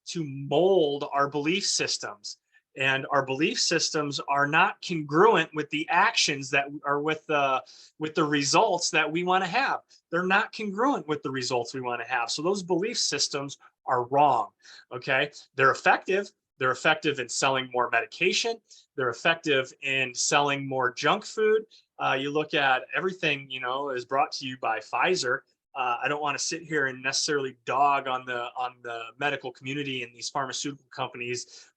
to mold our belief systems. And our belief systems are not congruent with the actions that are with the results that we want to have. They're not congruent with the results we want to have. So those belief systems are wrong. Okay, they're effective. They're effective in selling more medication. They're effective in selling more junk food. You look at everything, is brought to you by Pfizer. I don't want to sit here and necessarily dog on the medical community and these pharmaceutical companies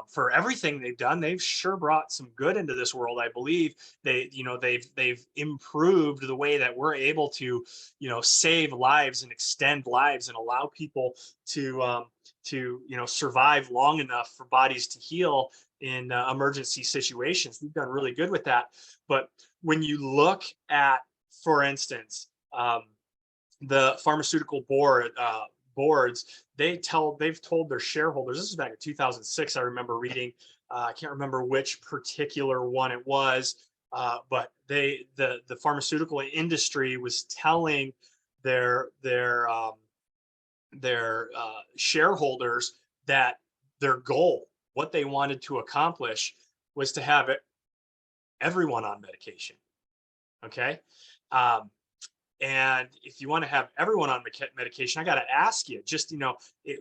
for everything they've done. They've sure brought some good into this world. I believe they've improved the way that we're able to save lives and extend lives and allow people to survive long enough for bodies to heal in emergency situations. We've done really good with that. But when you look at, for instance, the pharmaceutical boards, they've told their shareholders, this is back in 2006, I remember reading, I can't remember which particular one it was, but the pharmaceutical industry was telling their shareholders that their goal, what they wanted to accomplish, was to have everyone on medication. Okay. And if you want to have everyone on medication, I got to ask you, just,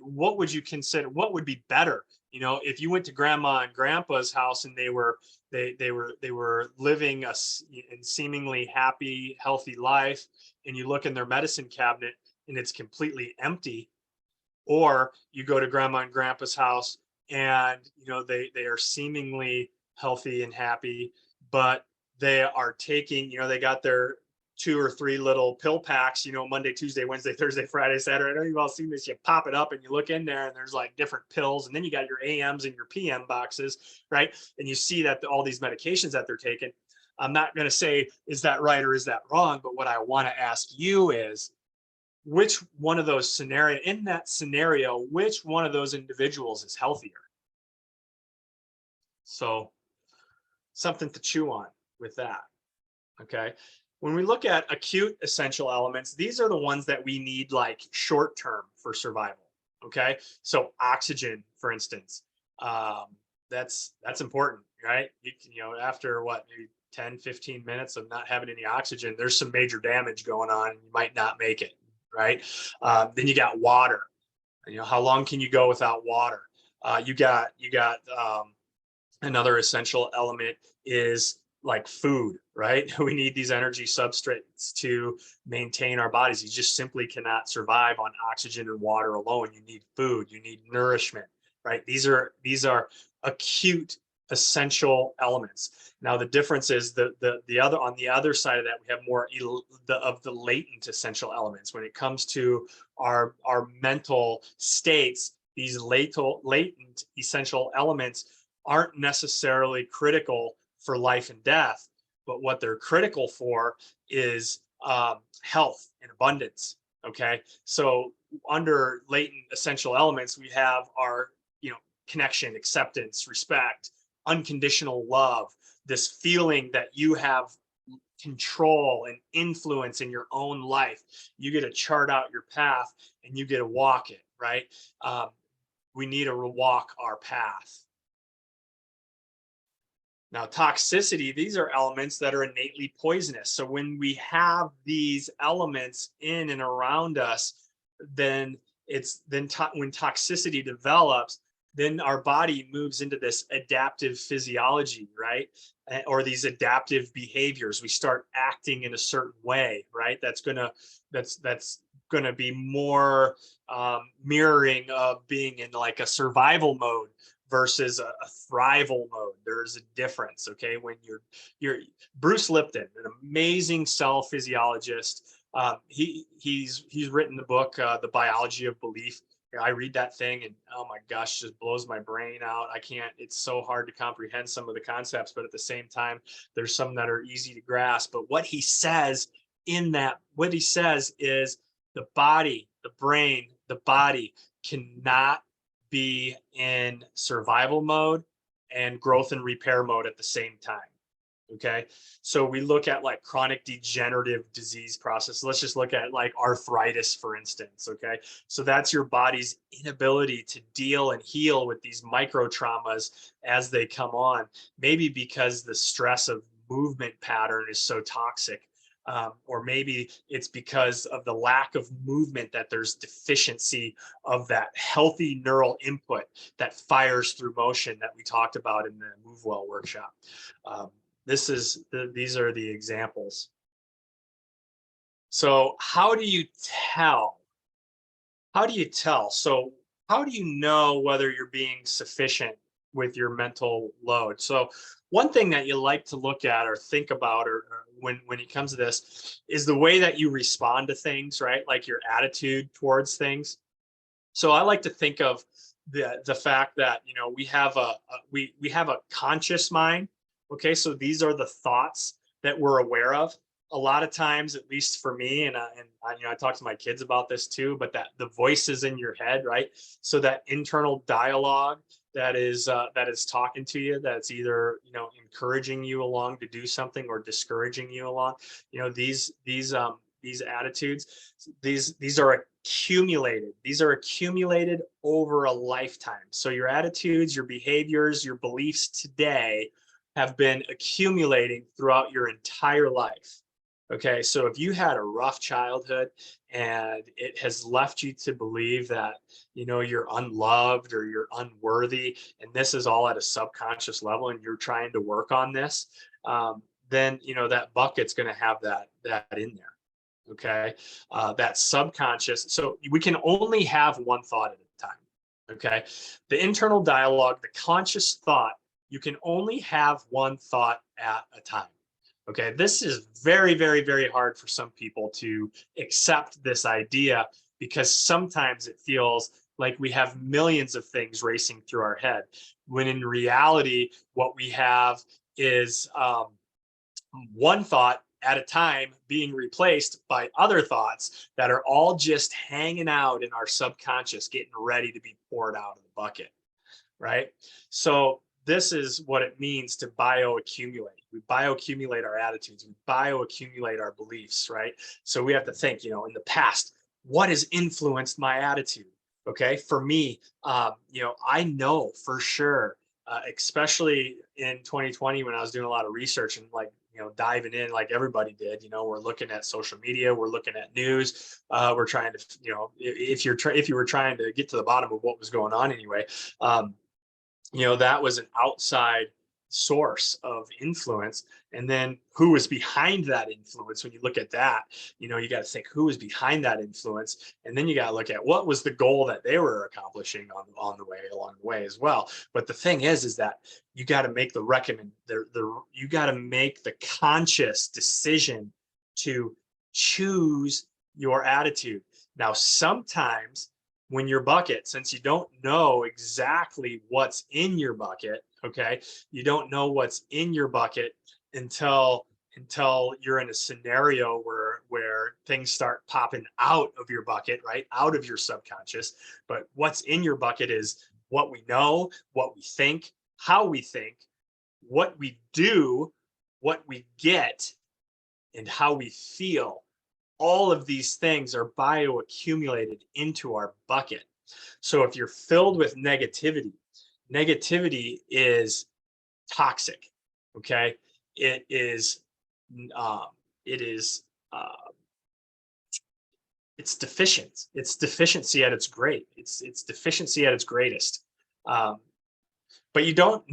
what would you consider, what would be better? If you went to grandma and grandpa's house and they were living in seemingly happy, healthy life, and you look in their medicine cabinet and it's completely empty, or you go to grandma and grandpa's house and, they are seemingly healthy and happy, but they are taking, they got their 2 or 3 little pill packs, Monday, Tuesday, Wednesday, Thursday, Friday, Saturday. I know you've all seen this. You pop it up and you look in there and there's like different pills. And then you got your AMs and your PM boxes, right? And you see that all these medications that they're taking. I'm not going to say, is that right or is that wrong? But what I want to ask you is, which one of those in that scenario, which one of those individuals is healthier? So something to chew on with that. Okay. When we look at acute essential elements, these are the ones that we need like short term for survival. Okay. So oxygen, for instance, that's important, right? After what, maybe 10, 15 minutes of not having any oxygen, there's some major damage going on. You might not make it, right? Then you got water. How long can you go without water? You got another essential element is like food, right? We need these energy substrates to maintain our bodies. You just simply cannot survive on oxygen and water alone. You need food, you need nourishment, right? These are acute essential elements. Now the difference is on the other side of that, we have more of the latent essential elements. When it comes to our mental states, these latent essential elements aren't necessarily critical for life and death, but what they're critical for is health and abundance. Okay, so under latent essential elements, we have our connection, acceptance, respect, unconditional love, this feeling that you have control and influence in your own life. You get to chart out your path and you get to walk it, right? We need to walk our path. Now, toxicity, these are elements that are innately poisonous. So when we have these elements in and around us, then when toxicity develops, then our body moves into this adaptive physiology, right? Or these adaptive behaviors. We start acting in a certain way, right? That's gonna be more mirroring of being in like a survival mode versus a thrival mode. There's a difference. Okay, when you're Bruce Lipton, an amazing cell physiologist, he's written the book The Biology of Belief. I read that thing and oh my gosh, just blows my brain out. It's so hard to comprehend some of the concepts, but at the same time, there's some that are easy to grasp. But what he says is the body, the brain, the body cannot be in survival mode and growth and repair mode at the same time. Okay. So we look at like chronic degenerative disease process. Let's just look at like arthritis, for instance. Okay. So that's your body's inability to deal and heal with these micro traumas as they come on, maybe because the stress of movement pattern is so toxic. Or maybe it's because of the lack of movement that there's deficiency of that healthy neural input that fires through motion that we talked about in the Move Well workshop. These are the examples. So how do you tell? How do you tell? So how do you know whether you're being sufficient with your mental load? So one thing that you like to look at or think about, or when it comes to this, is the way that you respond to things, right? Like your attitude towards things. So I like to think of the fact that, you know, we have we have a conscious mind. Okay, so these are the thoughts that we're aware of. A lot of times, at least for me, and you know, I talk to my kids about this too. But that the voices in your head, right? So that internal dialogue that is talking to you, that's either, you know, encouraging you along to do something or discouraging you along. You know, these attitudes, these are accumulated. These are accumulated over a lifetime. So your attitudes, your behaviors, your beliefs today have been accumulating throughout your entire life. Okay, so if you had a rough childhood and it has left you to believe that, you know, you're unloved or you're unworthy, and this is all at a subconscious level, and you're trying to work on this, then, you know, that bucket's going to have that in there. Okay, that subconscious. So we can only have one thought at a time. Okay, the internal dialogue, the conscious thought, you can only have one thought at a time. Okay, this is very, very, very hard for some people to accept this idea, because sometimes it feels like we have millions of things racing through our head, when in reality, what we have is one thought at a time being replaced by other thoughts that are all just hanging out in our subconscious, getting ready to be poured out of the bucket, right? So this is what it means to bioaccumulate. We bioaccumulate our attitudes, we bioaccumulate our beliefs, right? So we have to think, you know, in the past, what has influenced my attitude? Okay, for me, you know, I know for sure, especially in 2020 when I was doing a lot of research and, like, you know, diving in like everybody did. You know, we're looking at social media, we're looking at news, we're trying to, you know, if you were trying to get to the bottom of what was going on anyway, you know, that was an outside source of influence. And then who was behind that influence? When you look at that, you know, you got to think who was behind that influence. And then you got to look at what was the goal that they were accomplishing on the way, along the way as well. But the thing is that you got to make you got to make the conscious decision to choose your attitude. Now, sometimes when your bucket, since you don't know exactly what's in your bucket, okay, you don't know what's in your bucket until you're in a scenario where things start popping out of your bucket, right, out of your subconscious. But what's in your bucket is what we know, what we think, how we think, what we do, what we get, and how we feel. All of these things are bioaccumulated into our bucket. So if you're filled with negativity, negativity is toxic. Okay, it is it's deficient. It's deficiency at its great. It's deficiency at its greatest. But you don't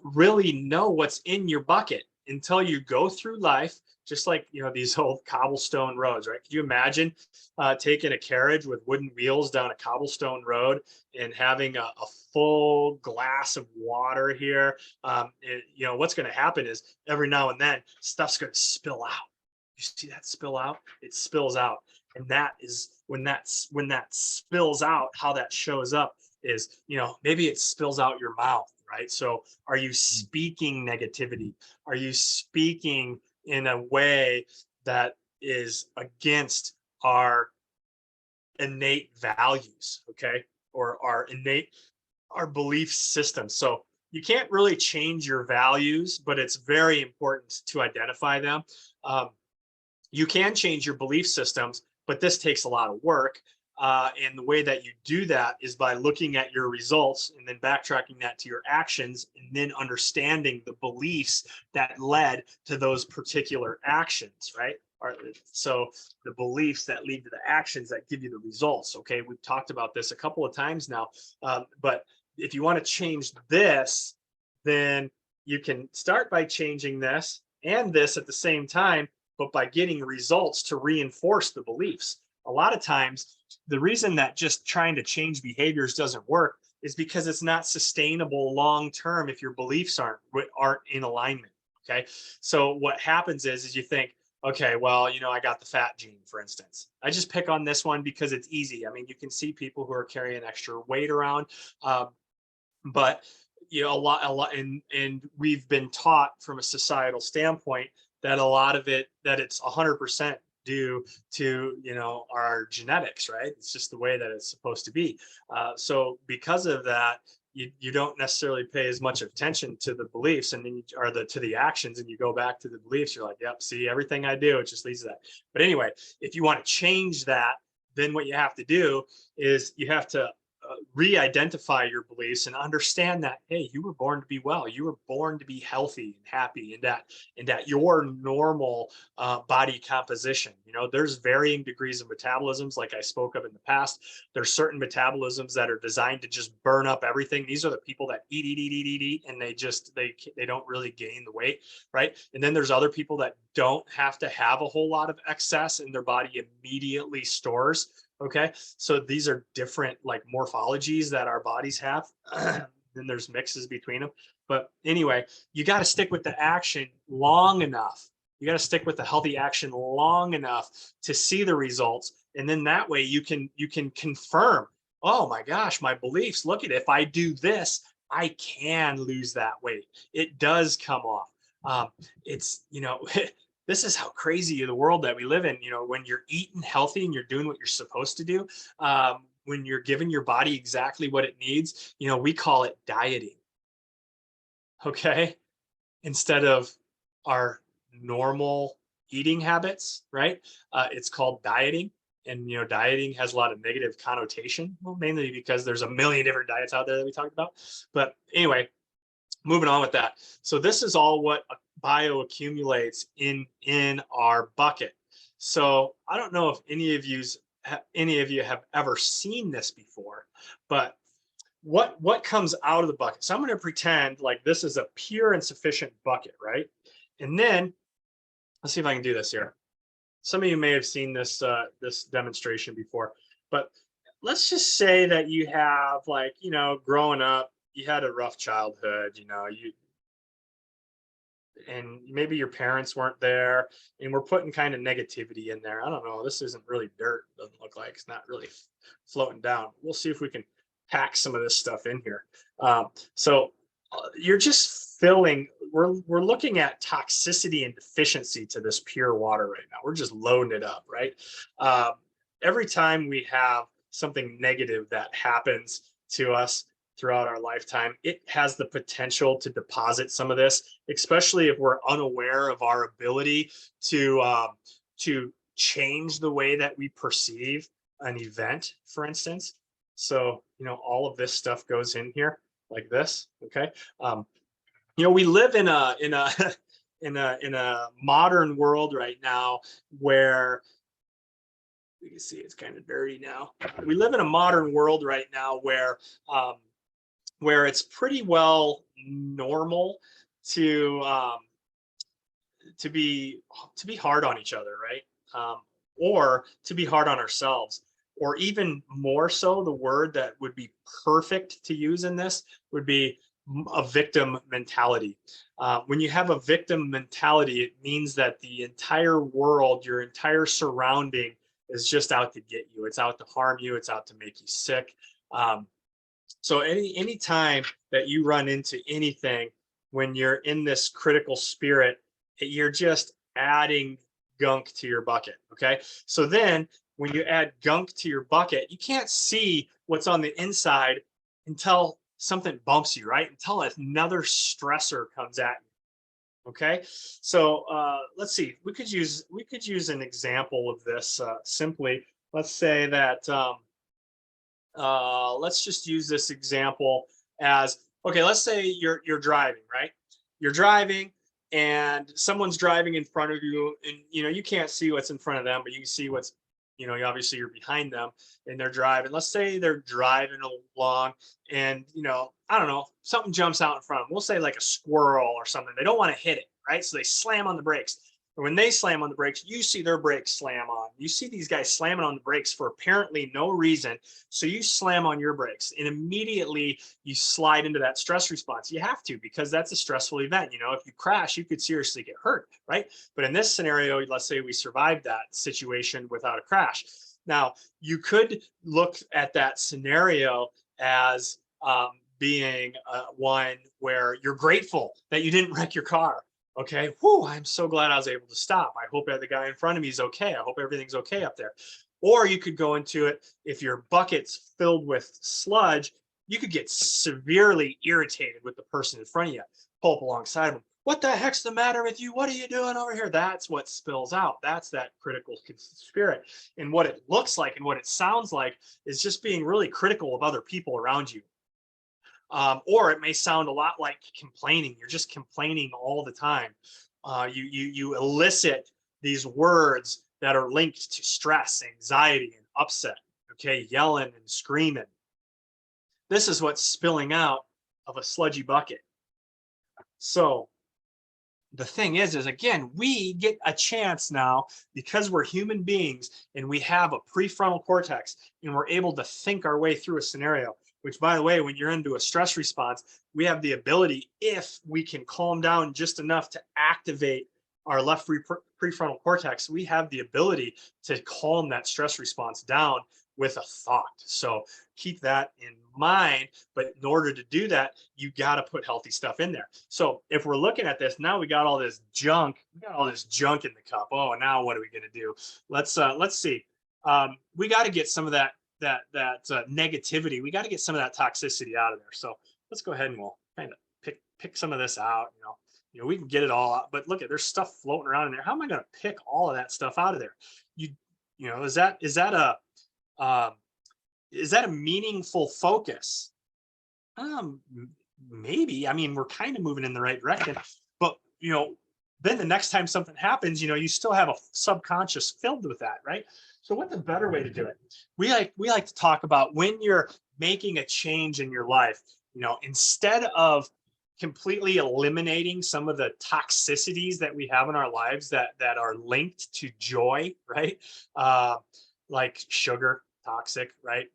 really know what's in your bucket until you go through life, just like, you know, these old cobblestone roads, right? Could you imagine taking a carriage with wooden wheels down a cobblestone road and having a full glass of water here? You know, what's going to happen is every now and then stuff's going to spill out. You see that spill out? It spills out. And that is when that spills out, how that shows up is, you know, maybe it spills out your mouth, right? So are you speaking negativity? Are you speaking in a way that is against our innate values, okay, or our belief system. So you can't really change your values, but it's very important to identify them. You can change your belief systems, but this takes a lot of work. And the way that you do that is by looking at your results and then backtracking that to your actions, and then understanding the beliefs that led to those particular actions, right? So the beliefs that lead to the actions that give you the results. Okay, we've talked about this a couple of times now, but if you want to change this, then you can start by changing this and this at the same time, but by getting results to reinforce the beliefs. A lot of times, the reason that just trying to change behaviors doesn't work is because it's not sustainable long term if your beliefs aren't in alignment. Okay, so what happens is you think, okay, well, I got the fat gene, for instance. I just pick on this one because it's easy. I mean, you can see people who are carrying extra weight around, but a lot, and we've been taught from a societal standpoint that a lot of it, that it's 100% due to our genetics, right? It's just the way that it's supposed to be. So because of that, you don't necessarily pay as much attention to the beliefs, and then to the actions, and you go back to the beliefs. You're like, yep, see, everything I do, it just leads to that. But anyway, if you want to change that, then what you have to do is you have to re-identify your beliefs and understand that, hey, you were born to be well, you were born to be healthy and happy, and that your normal body composition. There's varying degrees of metabolisms, like I spoke of in the past. There's certain metabolisms that are designed to just burn up everything. These are the people that eat, and they don't really gain the weight, right? And then there's other people that don't have to have a whole lot of excess, and their body immediately stores. Okay, so these are different like morphologies that our bodies have. Then there's mixes between them. But anyway, you got to stick with the action long enough. You got to stick with the healthy action long enough to see the results. And then that way you can confirm, oh my gosh, my beliefs, look at it. If I do this, I can lose that weight. It does come off. It's, this is how crazy the world that we live in. When you're eating healthy and you're doing what you're supposed to do, when you're giving your body exactly what it needs, we call it dieting. Okay. Instead of our normal eating habits, right? It's called dieting. And, dieting has a lot of negative connotation, well, mainly because there's a million different diets out there that we talked about. But anyway, moving on with that. So this is all what bioaccumulates in our bucket. So I don't know if any of you have ever seen this before, but what comes out of the bucket? So I'm going to pretend like this is a pure and sufficient bucket, right? And then let's see if I can do this here. Some of you may have seen this this demonstration before, but let's just say that you have, like, growing up, you had a rough childhood, and maybe your parents weren't there, and we're putting kind of negativity in there. I don't know. This isn't really dirt. Doesn't look like it's not really floating down. We'll see if we can pack some of this stuff in here. So you're just filling. We're looking at toxicity and deficiency to this pure water right now. We're just loading it up, right? Every time we have something negative that happens to us throughout our lifetime, it has the potential to deposit some of this, especially if we're unaware of our ability to change the way that we perceive an event, for instance. So, all of this stuff goes in here like this. Okay. We live in a in a modern world right now where you can see it's kind of dirty now. We live in a modern world right now where it's pretty well normal to be hard on each other, right? Or to be hard on ourselves, or even more so, the word that would be perfect to use in this would be a victim mentality. When you have a victim mentality, it means that the entire world, your entire surrounding, is just out to get you. It's out to harm you. It's out to make you sick. So any time that you run into anything when you're in this critical spirit, you're just adding gunk to your bucket. Okay. So then when you add gunk to your bucket, you can't see what's on the inside until something bumps you, right? Until another stressor comes at you. Okay, so let's see. We could use an example of this simply. Let's say that let's just use this example as okay. Let's say you're driving, right? You're driving, and someone's driving in front of you, and you can't see what's in front of them, but you can see what's obviously you're behind them, and they're driving. Let's say they're driving along, and I don't know, something jumps out in front of them. We'll say like a squirrel or something. They don't want to hit it, right? So they slam on the brakes. And when they slam on the brakes, you see their brakes slam on. You see these guys slamming on the brakes for apparently no reason. So you slam on your brakes, and immediately you slide into that stress response. You have to, because that's a stressful event. If you crash, you could seriously get hurt, right? But in this scenario, let's say we survived that situation without a crash. Now, you could look at that scenario as being one where you're grateful that you didn't wreck your car. Okay, whew, I'm so glad I was able to stop. I hope that the guy in front of me is okay. I hope everything's okay up there. Or you could go into it, if your bucket's filled with sludge, you could get severely irritated with the person in front of you. Pull up alongside them. What the heck's the matter with you? What are you doing over here? That's what spills out. That's that critical spirit. And what it looks like and what it sounds like is just being really critical of other people around you. Or it may sound a lot like complaining. You're just complaining all the time. You elicit these words that are linked to stress, anxiety, and upset. Okay, yelling and screaming. This is what's spilling out of a sludgy bucket. So the thing is again, we get a chance now, because we're human beings and we have a prefrontal cortex, and we're able to think our way through a scenario. Which, by the way, when you're into a stress response, we have the ability, if we can calm down just enough to activate our left prefrontal cortex, we have the ability to calm that stress response down with a thought. So keep that in mind. But in order to do that, you got to put healthy stuff in there. So if we're looking at this, now we got all this junk. We got all this junk in the cup. Oh, now what are we going to do? Let's see. We got to get some of that negativity. We got to get some of that toxicity out of there. So let's go ahead and we'll kind of pick some of this out. We can get it all out, but look at, there's stuff floating around in there. How am I going to pick all of that stuff out of there? Is that a meaningful focus? Maybe. I mean, we're kind of moving in the right direction, but then the next time something happens, you still have a subconscious filled with that, right? So what's a better way to do it? We like to talk about when you're making a change in your life, instead of completely eliminating some of the toxicities that we have in our lives that are linked to joy, right? Like sugar, toxic, right?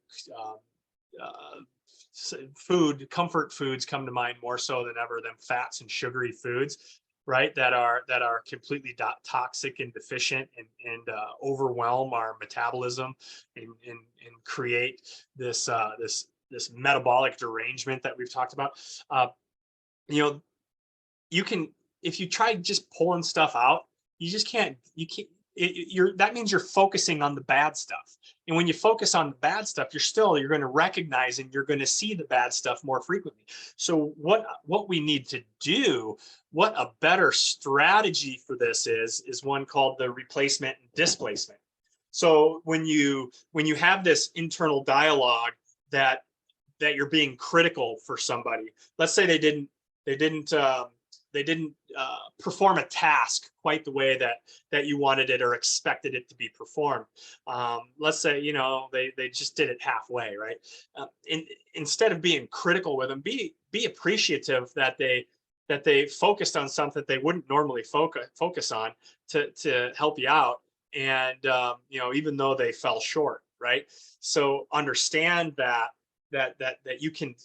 Food, comfort foods come to mind more so than ever than fats and sugary foods, right? That are completely toxic and deficient, and overwhelm our metabolism and create this metabolic derangement that we've talked about. You can, if you try just pulling stuff out, you just can't. That means you're focusing on the bad stuff. And when you focus on the bad stuff, you're going to recognize and you're going to see the bad stuff more frequently. So what we need to do, what a better strategy for this is one called the replacement and displacement. So when you have this internal dialogue that you're being critical for somebody, let's say they didn't perform a task quite the way that you wanted it or expected it to be performed. Let's say, they just did it halfway, right? Instead of being critical with them, be appreciative that they focused on something that they wouldn't normally focus on to help you out. And, even though they fell short, right? So understand that you can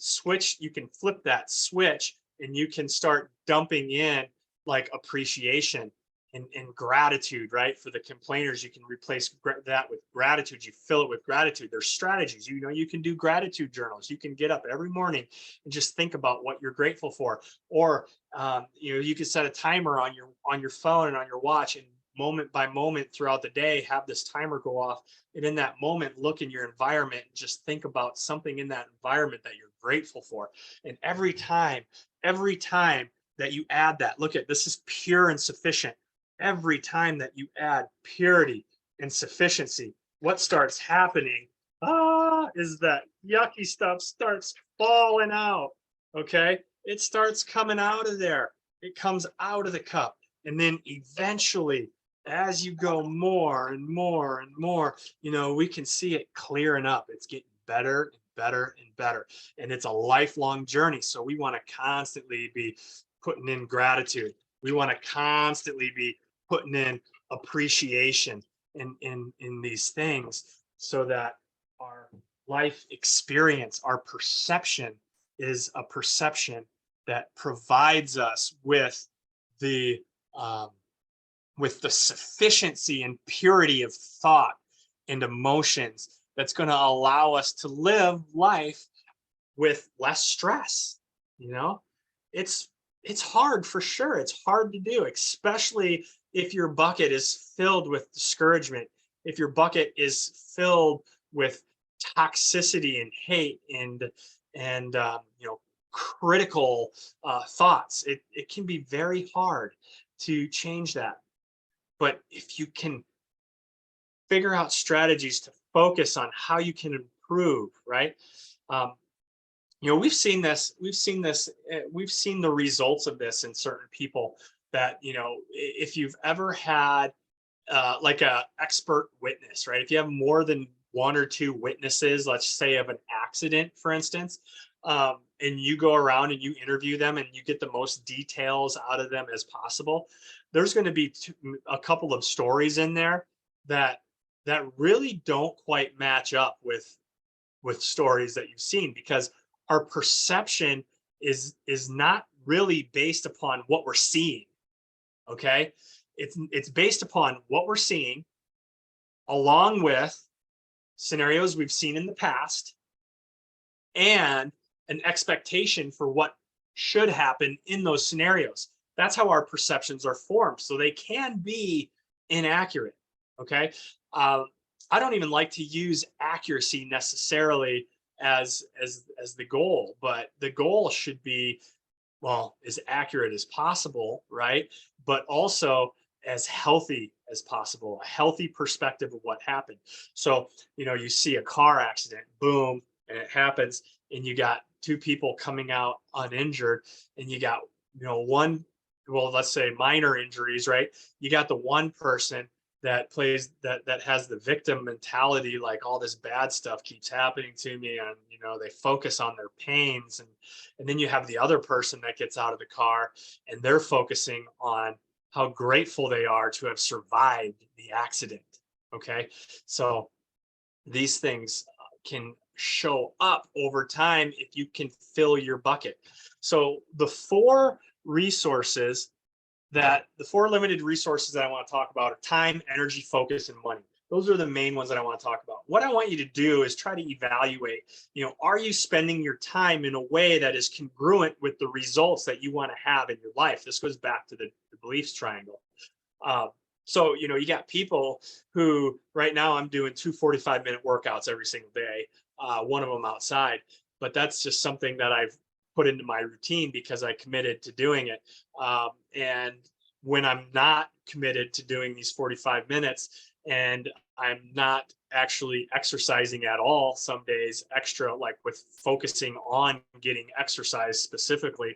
flip that switch, and you can start dumping in like appreciation and gratitude, right? For the complainers, you can replace that with gratitude. You fill it with gratitude. There's strategies. You can do gratitude journals. You can get up every morning and just think about what you're grateful for. Or you can set a timer on your phone and on your watch, and moment by moment throughout the day, have this timer go off. And in that moment, look in your environment, and just think about something in that environment that you're grateful for. And every time that you add that, look at this is pure and sufficient. Every time that you add purity and sufficiency, what starts happening is that yucky stuff starts falling out. Okay. It starts coming out of there. It comes out of the cup. And then eventually, as you go more and more and more, we can see it clearing up. It's getting better and better and better. And it's a lifelong journey. So we want to constantly be putting in gratitude. We want to constantly be putting in appreciation in these things, so that our life experience, our perception, is a perception that provides us with the sufficiency and purity of thought and emotions that's going to allow us to live life with less stress. It's hard for sure. It's hard to do, especially if your bucket is filled with discouragement, if your bucket is filled with toxicity and hate and critical thoughts. It can be very hard to change that. But if you can figure out strategies to focus on how you can improve, right? We've seen this, we've seen the results of this in certain people that, if you've ever had like a expert witness, right? If you have more than one or two witnesses, let's say of an accident, for instance, and you go around and you interview them and you get the most details out of them as possible, there's going to be a couple of stories in there that really don't quite match up with stories that you've seen, because our perception is not really based upon what we're seeing. Okay, it's based upon what we're seeing, along with scenarios we've seen in the past, and an expectation for what should happen in those scenarios. That's how our perceptions are formed. So they can be inaccurate. Okay. I don't even like to use accuracy necessarily as the goal, but the goal should be, well, as accurate as possible, right? But also as healthy as possible, a healthy perspective of what happened. So, you see a car accident, boom, and it happens, and you got two people coming out uninjured, and you got, one, well, let's say minor injuries, right? You got the one person that has the victim mentality, like all this bad stuff keeps happening to me, and they focus on their pains, and then you have the other person that gets out of the car and they're focusing on how grateful they are to have survived the accident. Okay, so these things can show up over time if you can fill your bucket. So the four limited resources that I want to talk about are time, energy, focus, and money. Those are the main ones that I want to talk about. What I want you to do is try to evaluate, are you spending your time in a way that is congruent with the results that you want to have in your life? This goes back to the beliefs triangle. So, you got people who, right now I'm doing 2 45-minute workouts every single day, one of them outside, but that's just something that I've put into my routine because I committed to doing it. And when I'm not committed to doing these 45 minutes and I'm not actually exercising at all, some days extra, like with focusing on getting exercise specifically,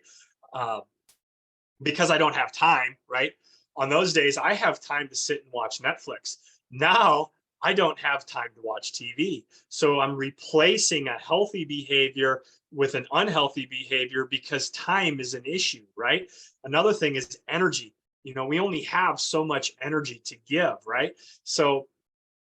because I don't have time, right? On those days, I have time to sit and watch Netflix. Now I don't have time to watch TV. So I'm replacing a healthy behavior with an unhealthy behavior because time is an issue, right? Another thing is energy. We only have so much energy to give, right? So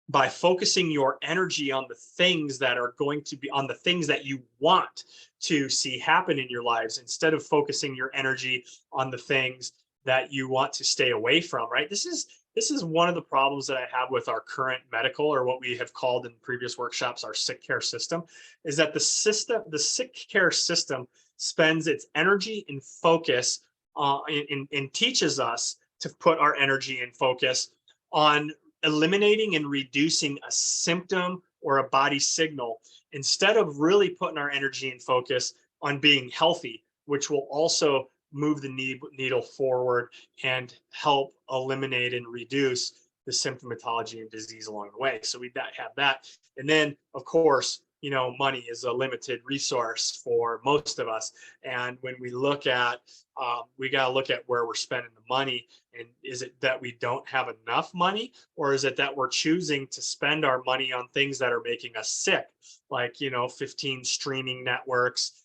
by focusing your energy on the things that are going to be on the things that you want to see happen in your lives, instead of focusing your energy on the things that you want to stay away from, right? This is one of the problems that I have with our current medical, or what we have called in previous workshops, our sick care system, is that the sick care system spends its energy and focus and teaches us to put our energy and focus on eliminating and reducing a symptom or a body signal instead of really putting our energy and focus on being healthy, which will also move the needle forward and help eliminate and reduce the symptomatology and disease along the way. So we have that. And then, of course, you know, money is a limited resource for most of us. And when we look at, we got to look at where we're spending the money. And is it that we don't have enough money, or is it that we're choosing to spend our money on things that are making us sick, like, you know, 15 streaming networks,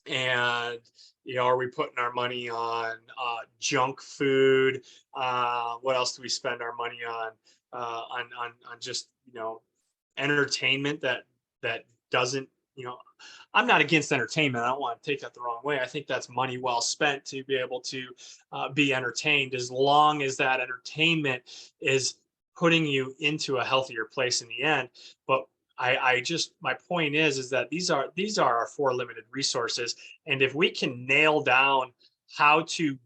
and you know, are we putting our money on junk food? What else do we spend our money on? On just, you know, entertainment that doesn't, you know, I'm not against entertainment. I don't want to take that the wrong way. I think that's money well spent to be able to be entertained, as long as that entertainment is putting you into a healthier place in the end. But I just, my point is that these are our four limited resources. And if we can nail down how to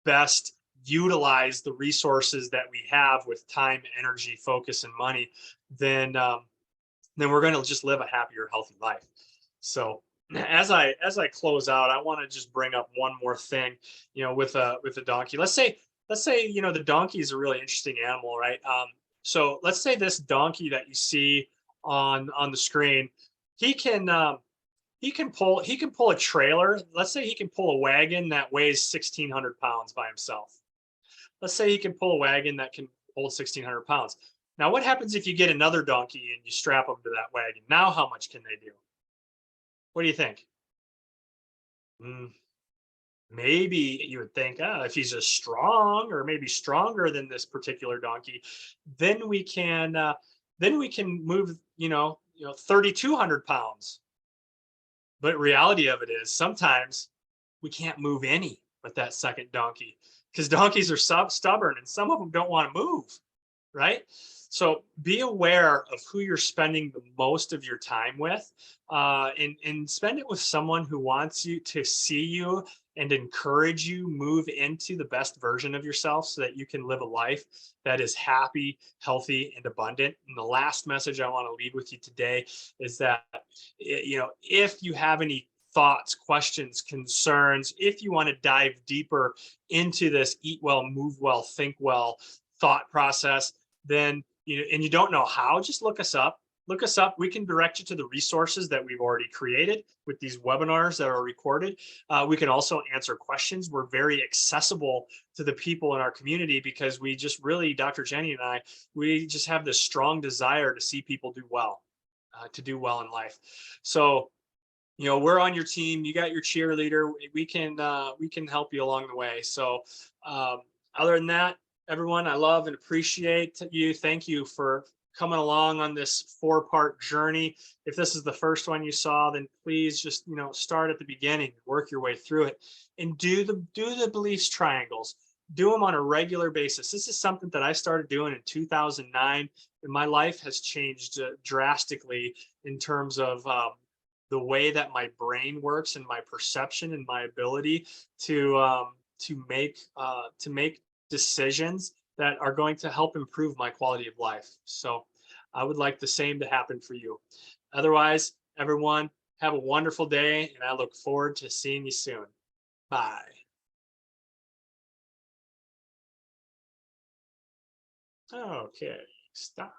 best utilize the resources that we have with time, energy, focus, and money, then we're going to just live a happier, healthy life. So as I close out, I want to just bring up one more thing, you know, with a donkey. Let's say, you know, the donkey is a really interesting animal, right? So let's say this donkey that you see on the screen, he can pull a trailer. Let's say he can pull a wagon that weighs 1,600 pounds by himself. Let's say he can pull a wagon that can hold 1,600 pounds. Now, what happens if you get another donkey and you strap them to that wagon? Now, how much can they do? What do you think? Maybe you would think, if he's as strong, or maybe stronger than this particular donkey, then we can move, you know, 3,200 pounds. But reality of it is, sometimes we can't move any with that second donkey, because donkeys are stubborn and some of them don't want to move, right? So be aware of who you're spending the most of your time with, and spend it with someone who wants you to see you and encourage you move into the best version of yourself, so that you can live a life that is happy, healthy, and abundant. And the last message I want to leave with you today is that, you know, if you have any thoughts, questions, concerns, if you want to dive deeper into this eat well, move well, think well thought process, then, you know, and you don't know how, just look us up. We can direct you to the resources that we've already created with these webinars that are recorded. We can also answer questions. We're very accessible to the people in our community, because we just really, Dr. Jenny and I, we just have this strong desire to see people do well, to do well in life. So, you know, we're on your team. You got your cheerleader. We can help you along the way. So, other than that, everyone, I love and appreciate you. Thank you for coming along on this 4-part journey. If this is the first one you saw, then please just, you know, start at the beginning, work your way through it, and do the beliefs triangles. Do them on a regular basis. This is something that I started doing in 2009, and my life has changed drastically in terms of the way that my brain works, and my perception, and my ability to make decisions that are going to help improve my quality of life. So I would like the same to happen for you. Otherwise, everyone, have a wonderful day, and I look forward to seeing you soon. Bye. Okay, stop.